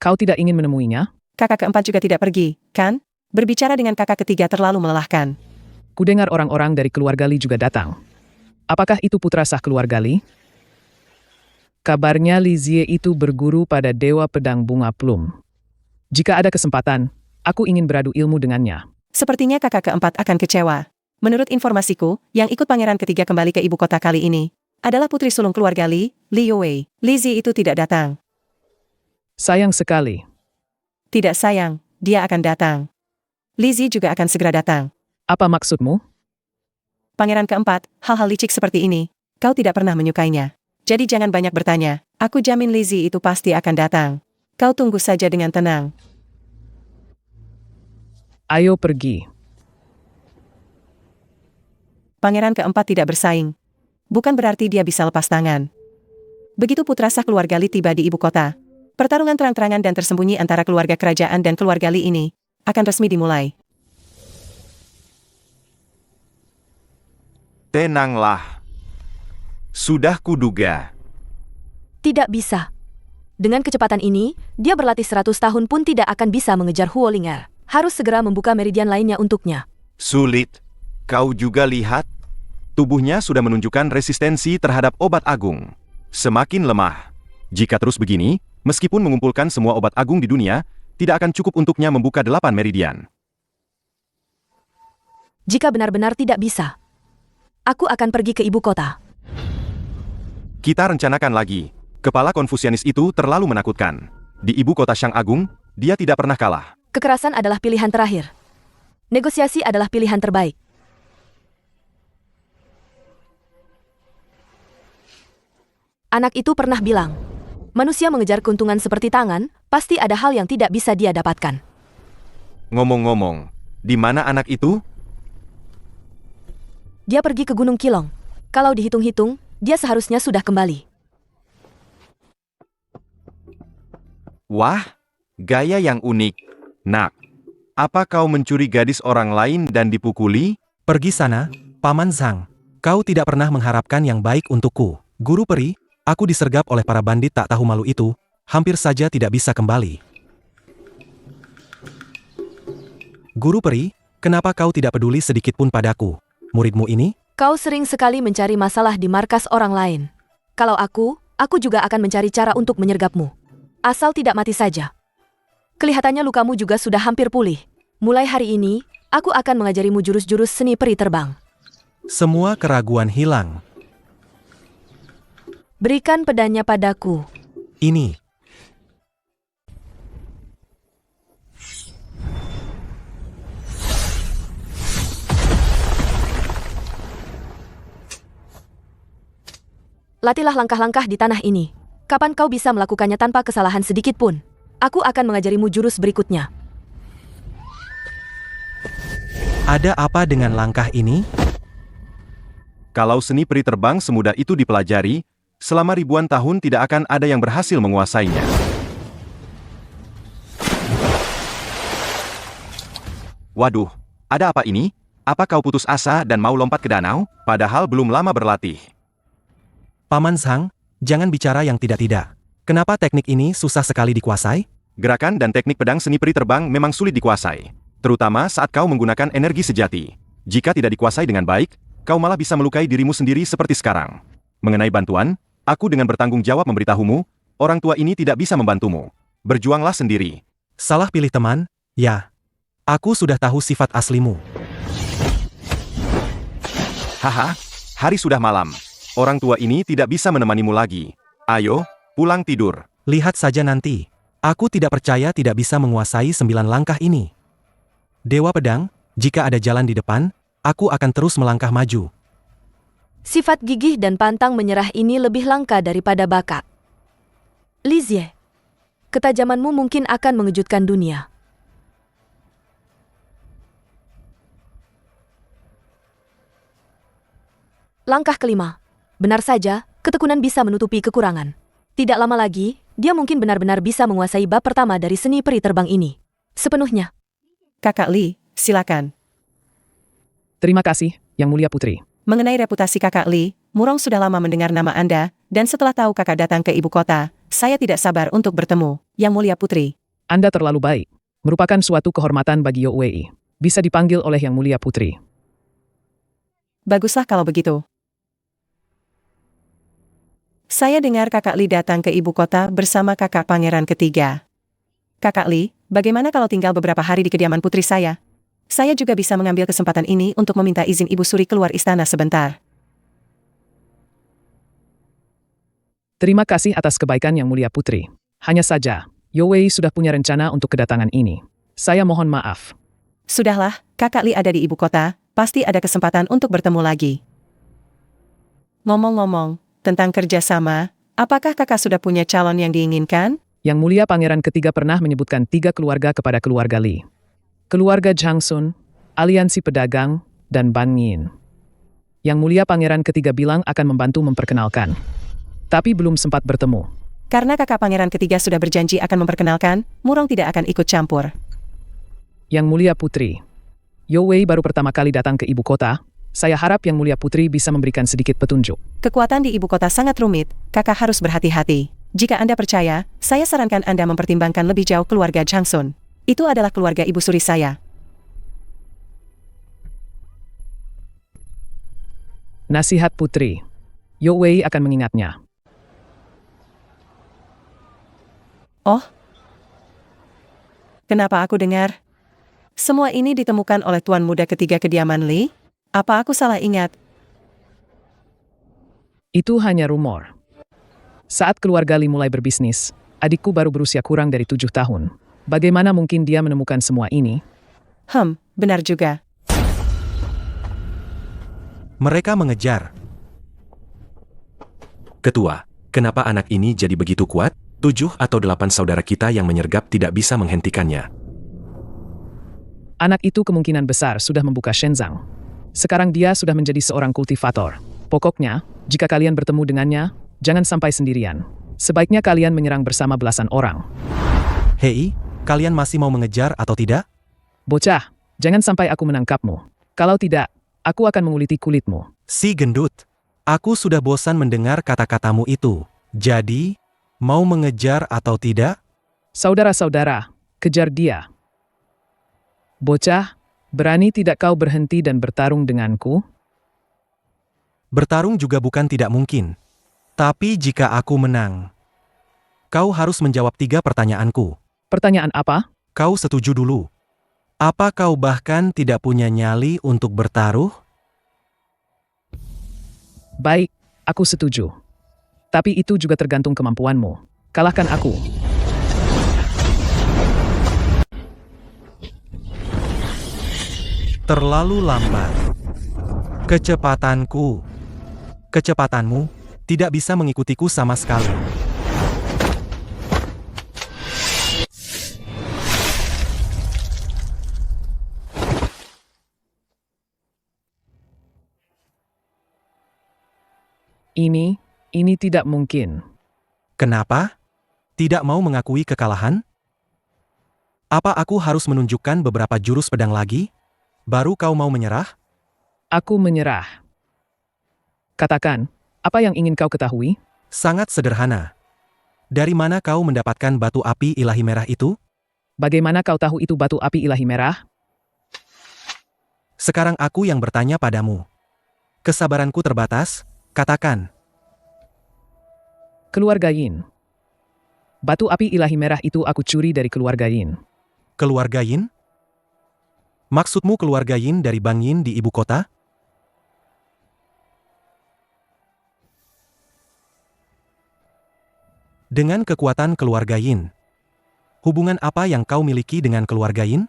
Speaker 5: Kau tidak ingin menemuinya?
Speaker 6: Kakak keempat juga tidak pergi, kan? Berbicara dengan kakak ketiga terlalu melelahkan.
Speaker 5: Kudengar orang-orang dari keluarga Li juga datang. Apakah itu putra sah keluarga Li? Kabarnya Li Zie itu berguru pada Dewa Pedang Bunga Plum. Jika ada kesempatan, aku ingin beradu ilmu dengannya.
Speaker 6: Sepertinya kakak keempat akan kecewa. Menurut informasiku, yang ikut pangeran ketiga kembali ke ibu kota kali ini adalah putri sulung keluarga Li, Li Yuwei. Li Zie itu tidak datang.
Speaker 5: Sayang sekali.
Speaker 6: Tidak sayang, dia akan datang. Li Zie juga akan segera datang.
Speaker 5: Apa maksudmu?
Speaker 6: Pangeran keempat, hal-hal licik seperti ini, kau tidak pernah menyukainya. Jadi jangan banyak bertanya, aku jamin Li Zie itu pasti akan datang. Kau tunggu saja dengan tenang.
Speaker 5: Ayo pergi.
Speaker 6: Pangeran keempat tidak bersaing. Bukan berarti dia bisa lepas tangan. Begitu putra sah keluarga Li tiba di ibu kota, pertarungan terang-terangan dan tersembunyi antara keluarga kerajaan dan keluarga Li ini akan resmi dimulai.
Speaker 1: Tenanglah. Sudah kuduga.
Speaker 2: Tidak bisa. Dengan kecepatan ini, dia berlatih 100 tahun pun tidak akan bisa mengejar Huo Linger. Harus segera membuka meridian lainnya untuknya.
Speaker 1: Sulit. Kau juga lihat, tubuhnya sudah menunjukkan resistensi terhadap obat agung. Semakin lemah. Jika terus begini, meskipun mengumpulkan semua obat agung di dunia, tidak akan cukup untuknya membuka 8 meridian.
Speaker 2: Jika benar-benar tidak bisa, aku akan pergi ke ibu kota.
Speaker 1: Kita rencanakan lagi. Kepala Konfusianis itu terlalu menakutkan. Di ibu kota Shang Agung, dia tidak pernah kalah.
Speaker 2: Kekerasan adalah pilihan terakhir. Negosiasi adalah pilihan terbaik. Anak itu pernah bilang, manusia mengejar keuntungan seperti tangan, pasti ada hal yang tidak bisa dia dapatkan.
Speaker 1: Ngomong-ngomong, di mana anak itu?
Speaker 2: Dia pergi ke Gunung Kilong. Kalau dihitung-hitung, dia seharusnya sudah kembali.
Speaker 1: Wah, gaya yang unik. Nak, apa kau mencuri gadis orang lain dan dipukuli?
Speaker 3: Pergi sana, Paman Zhang. Kau tidak pernah mengharapkan yang baik untukku. Guru peri, aku disergap oleh para bandit tak tahu malu itu, hampir saja tidak bisa kembali. Guru peri, kenapa kau tidak peduli sedikit pun padaku? Muridmu ini?
Speaker 2: Kau sering sekali mencari masalah di markas orang lain. Kalau aku juga akan mencari cara untuk menyergapmu. Asal tidak mati saja. Kelihatannya lukamu juga sudah hampir pulih. Mulai hari ini, aku akan mengajarimu jurus-jurus seni peri terbang.
Speaker 3: Semua keraguan hilang.
Speaker 2: Berikan pedangnya padaku.
Speaker 3: Ini.
Speaker 2: Latihlah langkah-langkah di tanah ini. Kapan kau bisa melakukannya tanpa kesalahan sedikit pun? Aku akan mengajarimu jurus berikutnya.
Speaker 3: Ada apa dengan langkah ini?
Speaker 1: Kalau seni peri terbang semudah itu dipelajari, selama ribuan tahun tidak akan ada yang berhasil menguasainya. Waduh, ada apa ini? Apa kau putus asa dan mau lompat ke danau, padahal belum lama berlatih?
Speaker 3: Paman Zhang, jangan bicara yang tidak-tidak. Kenapa teknik ini susah sekali dikuasai?
Speaker 1: Gerakan dan teknik pedang seni peri terbang memang sulit dikuasai, terutama saat kau menggunakan energi sejati. Jika tidak dikuasai dengan baik, kau malah bisa melukai dirimu sendiri seperti sekarang. Mengenai bantuan, aku dengan bertanggung jawab memberitahumu, orang tua ini tidak bisa membantumu. Berjuanglah sendiri.
Speaker 3: Salah pilih teman, ya. Aku sudah tahu sifat aslimu.
Speaker 1: Haha, hari sudah malam. Orang tua ini tidak bisa menemanimu lagi. Ayo, pulang tidur.
Speaker 3: Lihat saja nanti. Aku tidak percaya tidak bisa menguasai 9 langkah ini. Dewa Pedang, jika ada jalan di depan, aku akan terus melangkah maju.
Speaker 2: Sifat gigih dan pantang menyerah ini lebih langka daripada bakat. Li Zie, ketajamanmu mungkin akan mengejutkan dunia. Langkah kelima. Benar saja, ketekunan bisa menutupi kekurangan. Tidak lama lagi, dia mungkin benar-benar bisa menguasai bab pertama dari seni peri terbang ini. Sepenuhnya.
Speaker 6: Kakak Li, silakan.
Speaker 5: Terima kasih, Yang Mulia Putri.
Speaker 6: Mengenai reputasi Kakak Li, Murong sudah lama mendengar nama Anda, dan setelah tahu Kakak datang ke ibu kota, saya tidak sabar untuk bertemu, Yang Mulia Putri.
Speaker 5: Anda terlalu baik. Merupakan suatu kehormatan bagi Yo Wei. Bisa dipanggil oleh Yang Mulia Putri.
Speaker 6: Baguslah kalau begitu. Saya dengar Kakak Li datang ke ibu kota bersama kakak pangeran ketiga. Kakak Li, bagaimana kalau tinggal beberapa hari di kediaman putri saya? Saya juga bisa mengambil kesempatan ini untuk meminta izin Ibu Suri keluar istana sebentar.
Speaker 5: Terima kasih atas kebaikan Yang Mulia Putri. Hanya saja, Yo Wei sudah punya rencana untuk kedatangan ini. Saya mohon maaf.
Speaker 6: Sudahlah, Kakak Li ada di ibu kota, pasti ada kesempatan untuk bertemu lagi. Ngomong-ngomong, tentang kerjasama, apakah kakak sudah punya calon yang diinginkan?
Speaker 5: Yang Mulia Pangeran Ketiga pernah menyebutkan 3 keluarga kepada keluarga Li. Keluarga Zhang Sun, Aliansi Pedagang, dan Ban Yin. Yang Mulia Pangeran Ketiga bilang akan membantu memperkenalkan. Tapi belum sempat bertemu.
Speaker 6: Karena kakak pangeran ketiga sudah berjanji akan memperkenalkan, Murong tidak akan ikut campur.
Speaker 5: Yang Mulia Putri, Yo Wei baru pertama kali datang ke ibu kota. Saya harap Yang Mulia Putri bisa memberikan sedikit petunjuk.
Speaker 6: Kekuatan di ibu kota sangat rumit, kakak harus berhati-hati. Jika Anda percaya, saya sarankan Anda mempertimbangkan lebih jauh keluarga Zhang Sun. Itu adalah keluarga ibu suri saya.
Speaker 5: Nasihat Putri. Yo Wei akan mengingatnya.
Speaker 6: Oh? Kenapa aku dengar? Semua ini ditemukan oleh Tuan Muda Ketiga kediaman Li? Apa aku salah ingat?
Speaker 5: Itu hanya rumor. Saat keluarga Li mulai berbisnis, adikku baru berusia kurang dari 7 tahun. Bagaimana mungkin dia menemukan semua ini?
Speaker 6: Benar juga.
Speaker 3: Mereka mengejar.
Speaker 7: Ketua, kenapa anak ini jadi begitu kuat? 7 atau 8 saudara kita yang menyergap tidak bisa menghentikannya.
Speaker 5: Anak itu kemungkinan besar sudah membuka Shenzang. Sekarang dia sudah menjadi seorang kultivator. Pokoknya, jika kalian bertemu dengannya, jangan sampai sendirian. Sebaiknya kalian menyerang bersama belasan orang.
Speaker 3: Hei, kalian masih mau mengejar atau tidak?
Speaker 5: Bocah, jangan sampai aku menangkapmu. Kalau tidak, aku akan menguliti kulitmu.
Speaker 3: Si gendut, aku sudah bosan mendengar kata-katamu itu. Jadi, mau mengejar atau tidak?
Speaker 5: Saudara-saudara, kejar dia. Bocah, berani tidak kau berhenti dan bertarung denganku?
Speaker 3: Bertarung juga bukan tidak mungkin. Tapi jika aku menang, kau harus menjawab 3 pertanyaanku.
Speaker 5: Pertanyaan apa?
Speaker 3: Kau setuju dulu. Apa kau bahkan tidak punya nyali untuk bertaruh?
Speaker 5: Baik, aku setuju. Tapi itu juga tergantung kemampuanmu. Kalahkan aku.
Speaker 3: Terlalu lambat. Kecepatanmu tidak bisa mengikutiku sama sekali.
Speaker 5: Ini tidak mungkin.
Speaker 3: Kenapa? Tidak mau mengakui kekalahan? Apa aku harus menunjukkan beberapa jurus pedang lagi? Baru kau mau menyerah?
Speaker 5: Aku menyerah. Katakan, apa yang ingin kau ketahui?
Speaker 3: Sangat sederhana. Dari mana kau mendapatkan batu api ilahi merah itu?
Speaker 5: Bagaimana kau tahu itu batu api ilahi merah?
Speaker 3: Sekarang aku yang bertanya padamu. Kesabaranku terbatas, katakan.
Speaker 5: Keluarga Yin. Batu api ilahi merah itu aku curi dari keluarga Yin.
Speaker 3: Keluarga Yin? Maksudmu keluarga Yin dari Bang Yin di ibu kota? Dengan kekuatan keluarga Yin, hubungan apa yang kau miliki dengan keluarga Yin?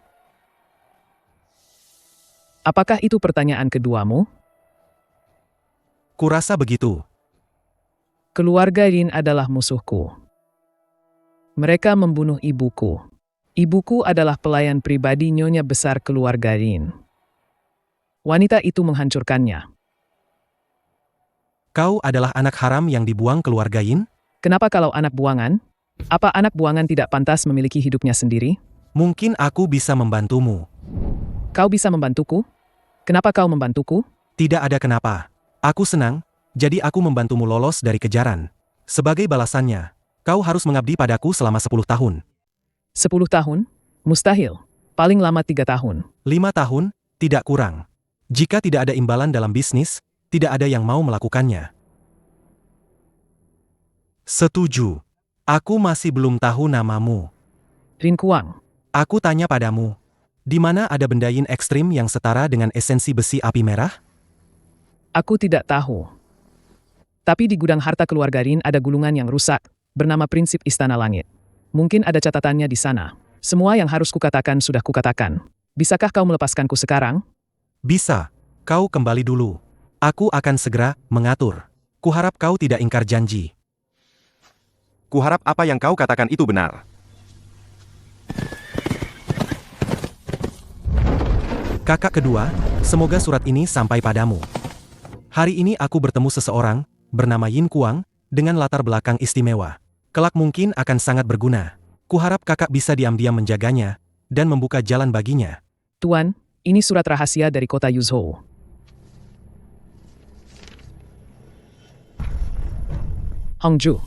Speaker 5: Apakah itu pertanyaan keduamu?
Speaker 3: Kurasa begitu.
Speaker 5: Keluarga Yin adalah musuhku. Mereka membunuh ibuku. Ibuku adalah pelayan pribadi nyonya besar keluarga Yin. Wanita itu menghancurkannya.
Speaker 3: Kau adalah anak haram yang dibuang keluarga Yin?
Speaker 5: Kenapa kalau anak buangan? Apa anak buangan tidak pantas memiliki hidupnya sendiri?
Speaker 3: Mungkin aku bisa membantumu.
Speaker 5: Kau bisa membantuku? Kenapa kau membantuku?
Speaker 3: Tidak ada kenapa. Aku senang, jadi aku membantumu lolos dari kejaran. Sebagai balasannya, kau harus mengabdi padaku selama 10 tahun.
Speaker 5: 10 tahun? Mustahil. Paling lama 3 tahun.
Speaker 3: 5 tahun, tidak kurang. Jika tidak ada imbalan dalam bisnis, tidak ada yang mau melakukannya. Setuju. Aku masih belum tahu namamu.
Speaker 5: Rin Kuang.
Speaker 3: Aku tanya padamu, di mana ada benda yin ekstrim yang setara dengan esensi besi api merah?
Speaker 5: Aku tidak tahu. Tapi di gudang harta keluarga Rin ada gulungan yang rusak, bernama Prinsip Istana Langit. Mungkin ada catatannya di sana. Semua yang harus kukatakan sudah kukatakan. Bisakah kau melepaskanku sekarang?
Speaker 3: Bisa. Kau kembali dulu. Aku akan segera mengatur. Kuharap kau tidak ingkar janji.
Speaker 1: Kuharap apa yang kau katakan itu benar.
Speaker 3: Kakak kedua, semoga surat ini sampai padamu. Hari ini aku bertemu seseorang, bernama Yin Kuang, dengan latar belakang istimewa. Kelak mungkin akan sangat berguna. Kuharap kakak bisa diam-diam menjaganya, dan membuka jalan baginya.
Speaker 5: Tuan, ini surat rahasia dari kota Yuzhou. Hongju.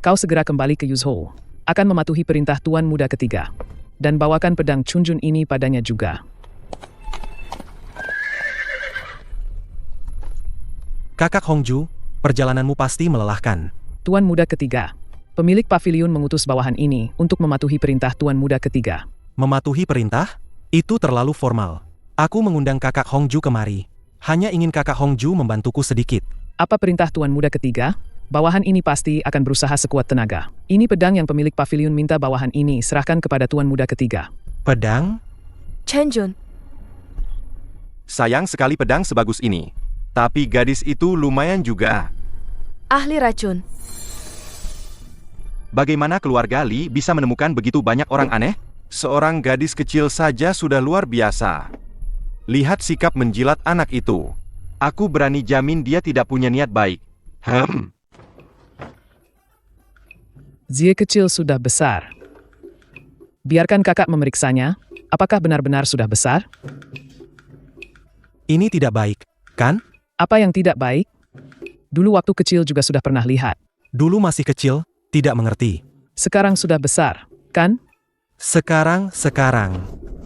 Speaker 5: Kau segera kembali ke Yuzhou. Akan mematuhi perintah Tuan Muda ketiga. Dan bawakan pedang Chunjun ini padanya juga.
Speaker 3: Kakak Hongju, perjalananmu pasti melelahkan.
Speaker 5: Tuan Muda ketiga. Pemilik pavilion mengutus bawahan ini untuk mematuhi perintah Tuan Muda ketiga.
Speaker 3: Mematuhi perintah? Itu terlalu formal. Aku mengundang kakak Hongju kemari. Hanya ingin kakak Hongju membantuku sedikit.
Speaker 5: Apa perintah Tuan Muda ketiga? Bawahan ini pasti akan berusaha sekuat tenaga. Ini pedang yang pemilik pavilion minta bawahan ini serahkan kepada Tuan Muda ketiga.
Speaker 3: Pedang?
Speaker 2: Chen Jun,
Speaker 1: Sayang sekali pedang sebagus ini. Tapi gadis itu lumayan juga.
Speaker 2: ahli racun.
Speaker 1: Bagaimana keluarga Li bisa menemukan begitu banyak orang aneh? Seorang gadis kecil saja sudah luar biasa. Lihat sikap menjilat anak itu. Aku berani jamin dia tidak punya niat baik.
Speaker 5: Zie kecil sudah besar. Biarkan kakak memeriksanya. Apakah benar-benar sudah besar?
Speaker 3: Ini tidak baik, kan?
Speaker 5: Apa yang tidak baik? Dulu waktu kecil juga sudah pernah lihat.
Speaker 3: Dulu masih kecil, tidak mengerti.
Speaker 5: Sekarang sudah besar, kan?
Speaker 3: Sekarang.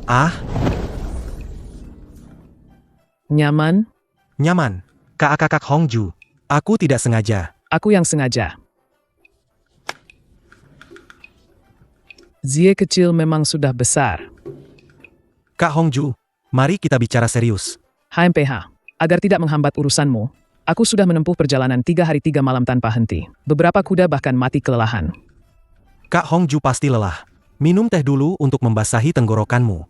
Speaker 3: Ah,
Speaker 5: Nyaman?
Speaker 3: nyaman. Kakak Hongju. Aku tidak sengaja.
Speaker 5: Aku yang sengaja. Zie kecil memang sudah besar.
Speaker 3: Kak Hongju, mari kita bicara serius.
Speaker 5: HMPH, agar tidak menghambat urusanmu, aku sudah menempuh perjalanan 3 hari 3 malam tanpa henti. Beberapa kuda bahkan mati kelelahan.
Speaker 3: Kak Hongju pasti lelah. Minum teh dulu untuk membasahi tenggorokanmu.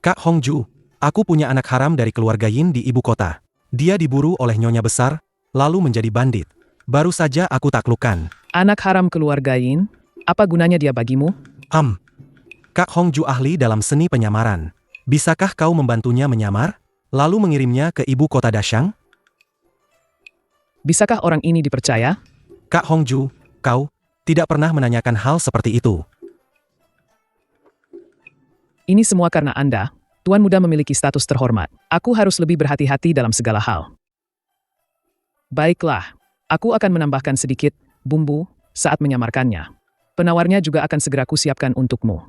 Speaker 3: Kak Hongju, aku punya anak haram dari keluarga Yin di ibu kota. Dia diburu oleh nyonya besar, lalu menjadi bandit. Baru saja aku taklukkan.
Speaker 5: Anak haram keluarga Yin? Apa gunanya dia bagimu?
Speaker 3: Kak Hongju ahli dalam seni penyamaran. Bisakah kau membantunya menyamar? lalu mengirimnya ke ibu kota Dashang?
Speaker 5: Bisakah orang ini dipercaya?
Speaker 3: Kak Hongju, kau tidak pernah menanyakan hal seperti itu.
Speaker 5: Ini semua karena Anda, Tuan Muda memiliki status terhormat. Aku harus lebih berhati-hati dalam segala hal. Baiklah, aku akan menambahkan sedikit bumbu saat menyamarkannya. Penawarnya juga akan segera kusiapkan untukmu.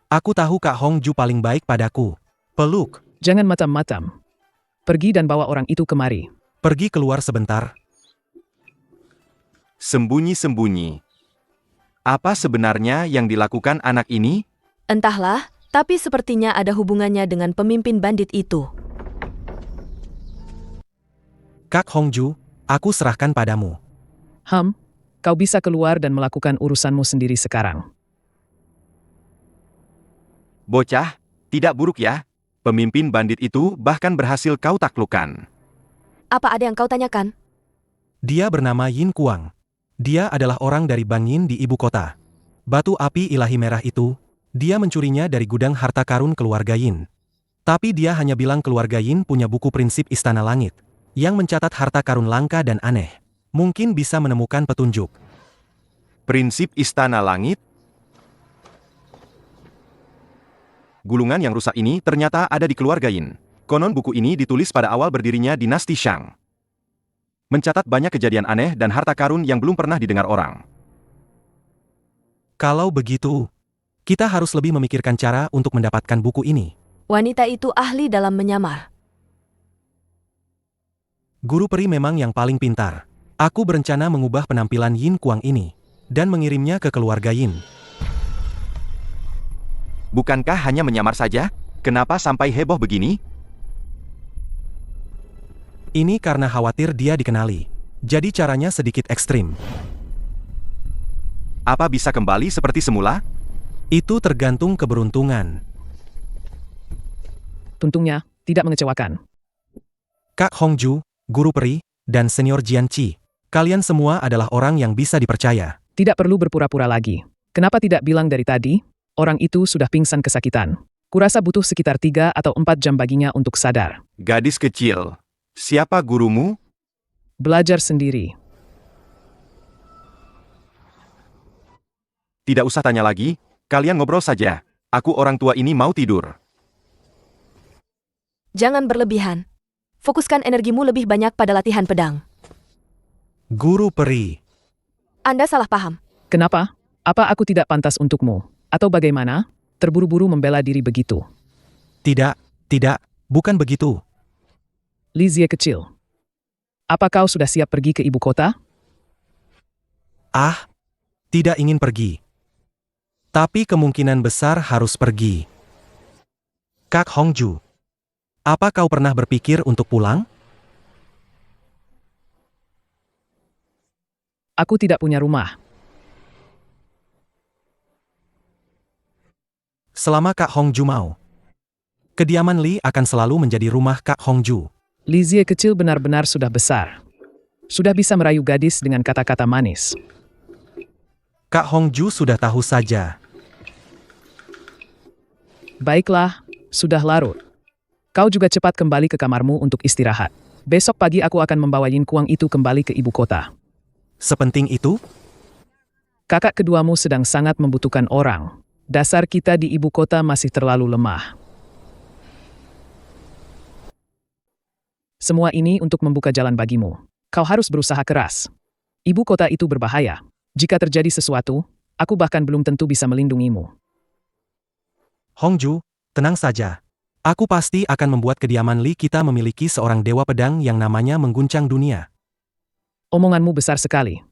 Speaker 3: Aku tahu Kak Hongju paling baik padaku. Peluk,
Speaker 5: Jangan macam-macam. Pergi dan bawa orang itu kemari.
Speaker 3: pergi keluar sebentar.
Speaker 1: Sembunyi-sembunyi. Apa sebenarnya yang dilakukan anak ini?
Speaker 2: Entahlah, tapi sepertinya ada hubungannya dengan pemimpin bandit itu.
Speaker 3: Kak Hongju, aku serahkan padamu.
Speaker 5: Kau bisa keluar dan melakukan urusanmu sendiri sekarang.
Speaker 1: Bocah, tidak buruk ya. Pemimpin bandit itu bahkan berhasil kau taklukkan.
Speaker 2: Apa ada yang kau tanyakan?
Speaker 3: Dia bernama Yin Kuang. Dia adalah orang dari Bang Yin di ibu kota. Batu api ilahi merah itu, dia mencurinya dari gudang harta karun keluarga Yin. Tapi dia hanya bilang keluarga Yin punya buku prinsip Istana Langit, yang mencatat harta karun langka dan aneh. Mungkin bisa menemukan petunjuk.
Speaker 1: Prinsip Istana Langit? Gulungan yang rusak ini ternyata ada di keluarga Yin. Konon buku ini ditulis pada awal berdirinya dinasti Shang. Mencatat banyak kejadian aneh dan harta karun yang belum pernah didengar orang.
Speaker 3: Kalau begitu, kita harus lebih memikirkan cara untuk mendapatkan buku ini.
Speaker 2: Wanita itu ahli dalam menyamar.
Speaker 3: Guru peri memang yang paling pintar. Aku berencana mengubah penampilan Yin Kuang ini, dan mengirimnya ke keluarga Yin.
Speaker 1: Bukankah hanya menyamar saja? Kenapa sampai heboh begini?
Speaker 3: Ini karena khawatir dia dikenali. Jadi caranya sedikit ekstrim.
Speaker 1: Apa bisa kembali seperti semula?
Speaker 3: Itu tergantung keberuntungan.
Speaker 5: Untungnya, tidak mengecewakan.
Speaker 3: Kak Hongju, guru peri, dan senior Jian Qi. Kalian semua adalah orang yang bisa dipercaya.
Speaker 5: Tidak perlu berpura-pura lagi. Kenapa tidak bilang dari tadi? Orang itu sudah pingsan kesakitan. Kurasa butuh sekitar 3 atau 4 jam baginya untuk sadar.
Speaker 1: Gadis kecil. Siapa gurumu?
Speaker 5: Belajar sendiri.
Speaker 1: Tidak usah tanya lagi, kalian ngobrol saja. Aku orang tua ini mau tidur.
Speaker 2: Jangan berlebihan. Fokuskan energimu lebih banyak pada latihan pedang.
Speaker 3: Guru peri.
Speaker 2: Anda salah paham.
Speaker 5: Kenapa? Apa aku tidak pantas untukmu? Atau bagaimana? Terburu-buru membela diri begitu.
Speaker 3: Tidak, bukan begitu.
Speaker 5: Li Zie kecil. Apa kau sudah siap pergi ke ibu kota?
Speaker 3: Ah, tidak ingin pergi. Tapi kemungkinan besar harus pergi. Kak Hongju, apa kau pernah berpikir untuk pulang?
Speaker 5: Aku tidak punya rumah.
Speaker 3: Selama Kak Hongju mau. Kediaman Li akan selalu menjadi rumah Kak Hongju.
Speaker 5: Li Zie kecil benar-benar sudah besar. Sudah bisa merayu gadis dengan kata-kata manis.
Speaker 3: Kak Hongju sudah tahu saja.
Speaker 5: Baiklah, sudah larut. Kau juga cepat kembali ke kamarmu untuk istirahat. Besok pagi aku akan membawa Yin Kuang itu kembali ke ibu kota.
Speaker 3: Sepenting itu?
Speaker 5: Kakak keduamu sedang sangat membutuhkan orang. Dasar kita di ibu kota masih terlalu lemah. Semua ini untuk membuka jalan bagimu. Kau harus berusaha keras. Ibu kota itu berbahaya. Jika terjadi sesuatu, aku bahkan belum tentu bisa melindungimu.
Speaker 3: Hongju, tenang saja. Aku pasti akan membuat kediaman Li kita memiliki seorang dewa pedang yang namanya mengguncang dunia.
Speaker 5: Omonganmu besar sekali.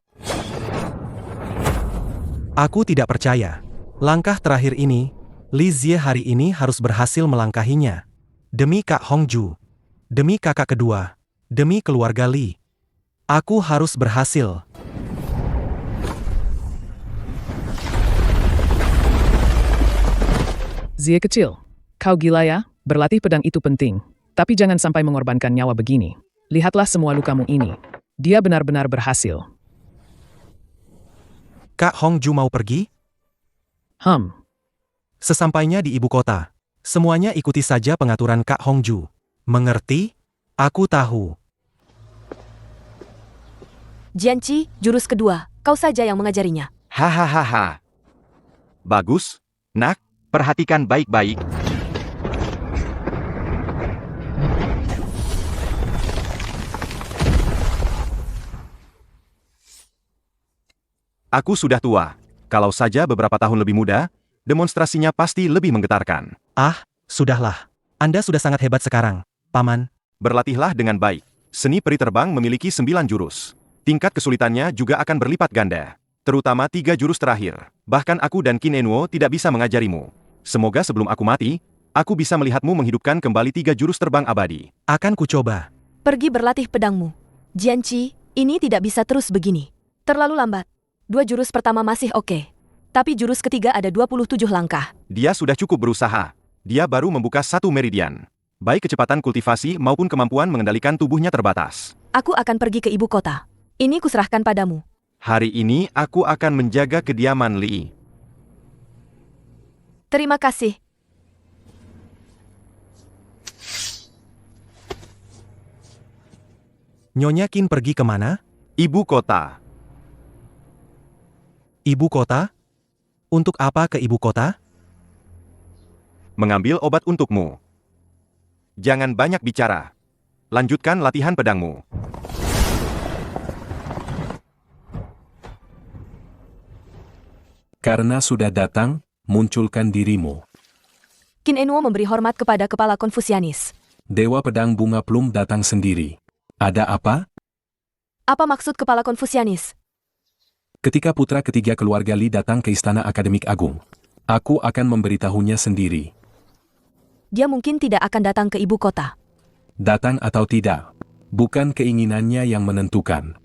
Speaker 3: Aku tidak percaya. Langkah terakhir ini, Li Zie hari ini harus berhasil melangkahinya. Demi Kak Hongju. Demi kakak kedua. Demi keluarga Li. Aku harus berhasil.
Speaker 5: Zie kecil, kau gila ya? Berlatih pedang itu penting. Tapi jangan sampai mengorbankan nyawa begini. Lihatlah semua lukamu ini. Dia benar-benar berhasil.
Speaker 3: Kak Hongju mau pergi?
Speaker 5: Sesampainya
Speaker 3: Sesampainya di ibu kota, Semuanya ikuti saja pengaturan Kak Hongju. Mengerti? Aku tahu.
Speaker 2: Jianqi, jurus kedua, kau saja yang mengajarinya.
Speaker 1: Hahaha. Bagus, nak, perhatikan baik-baik. Aku sudah tua. Kalau saja beberapa tahun lebih muda, demonstrasinya pasti lebih menggetarkan.
Speaker 3: Ah, sudahlah. Anda sudah sangat hebat sekarang, Paman.
Speaker 1: Berlatihlah dengan baik. Seni peri terbang memiliki 9 jurus. Tingkat kesulitannya juga akan berlipat ganda. Terutama 3 jurus terakhir. Bahkan aku dan Qin Enwo tidak bisa mengajarimu. Semoga sebelum aku mati, aku bisa melihatmu menghidupkan kembali 3 jurus terbang abadi.
Speaker 3: Akan kucoba.
Speaker 2: Pergi berlatih pedangmu. Jianqi, ini tidak bisa terus begini. Terlalu lambat. 2 jurus pertama masih oke. Tapi jurus ketiga ada 27 langkah.
Speaker 1: Dia sudah cukup berusaha. Dia baru membuka 1 meridian. Baik kecepatan kultivasi maupun kemampuan mengendalikan tubuhnya terbatas.
Speaker 2: Aku akan pergi ke ibu kota. Ini kuserahkan padamu.
Speaker 1: Hari ini aku akan menjaga kediaman Li.
Speaker 2: Terima kasih.
Speaker 3: Nyonya Qin pergi kemana?
Speaker 1: Ibu kota.
Speaker 3: Ibu kota? Untuk apa ke ibu kota?
Speaker 1: Mengambil obat untukmu. Jangan banyak bicara. Lanjutkan latihan pedangmu.
Speaker 7: Karena sudah datang, munculkan dirimu.
Speaker 2: Qin Enwo memberi hormat kepada kepala Konfusianis.
Speaker 7: Dewa Pedang Bunga Plum datang sendiri. Ada apa?
Speaker 2: Apa maksud kepala Konfusianis?
Speaker 7: Ketika putra ketiga keluarga Li datang ke Istana Akademik Agung, aku akan memberitahunya sendiri.
Speaker 2: Dia mungkin tidak akan datang ke ibu kota.
Speaker 7: Datang atau tidak, bukan keinginannya yang menentukan.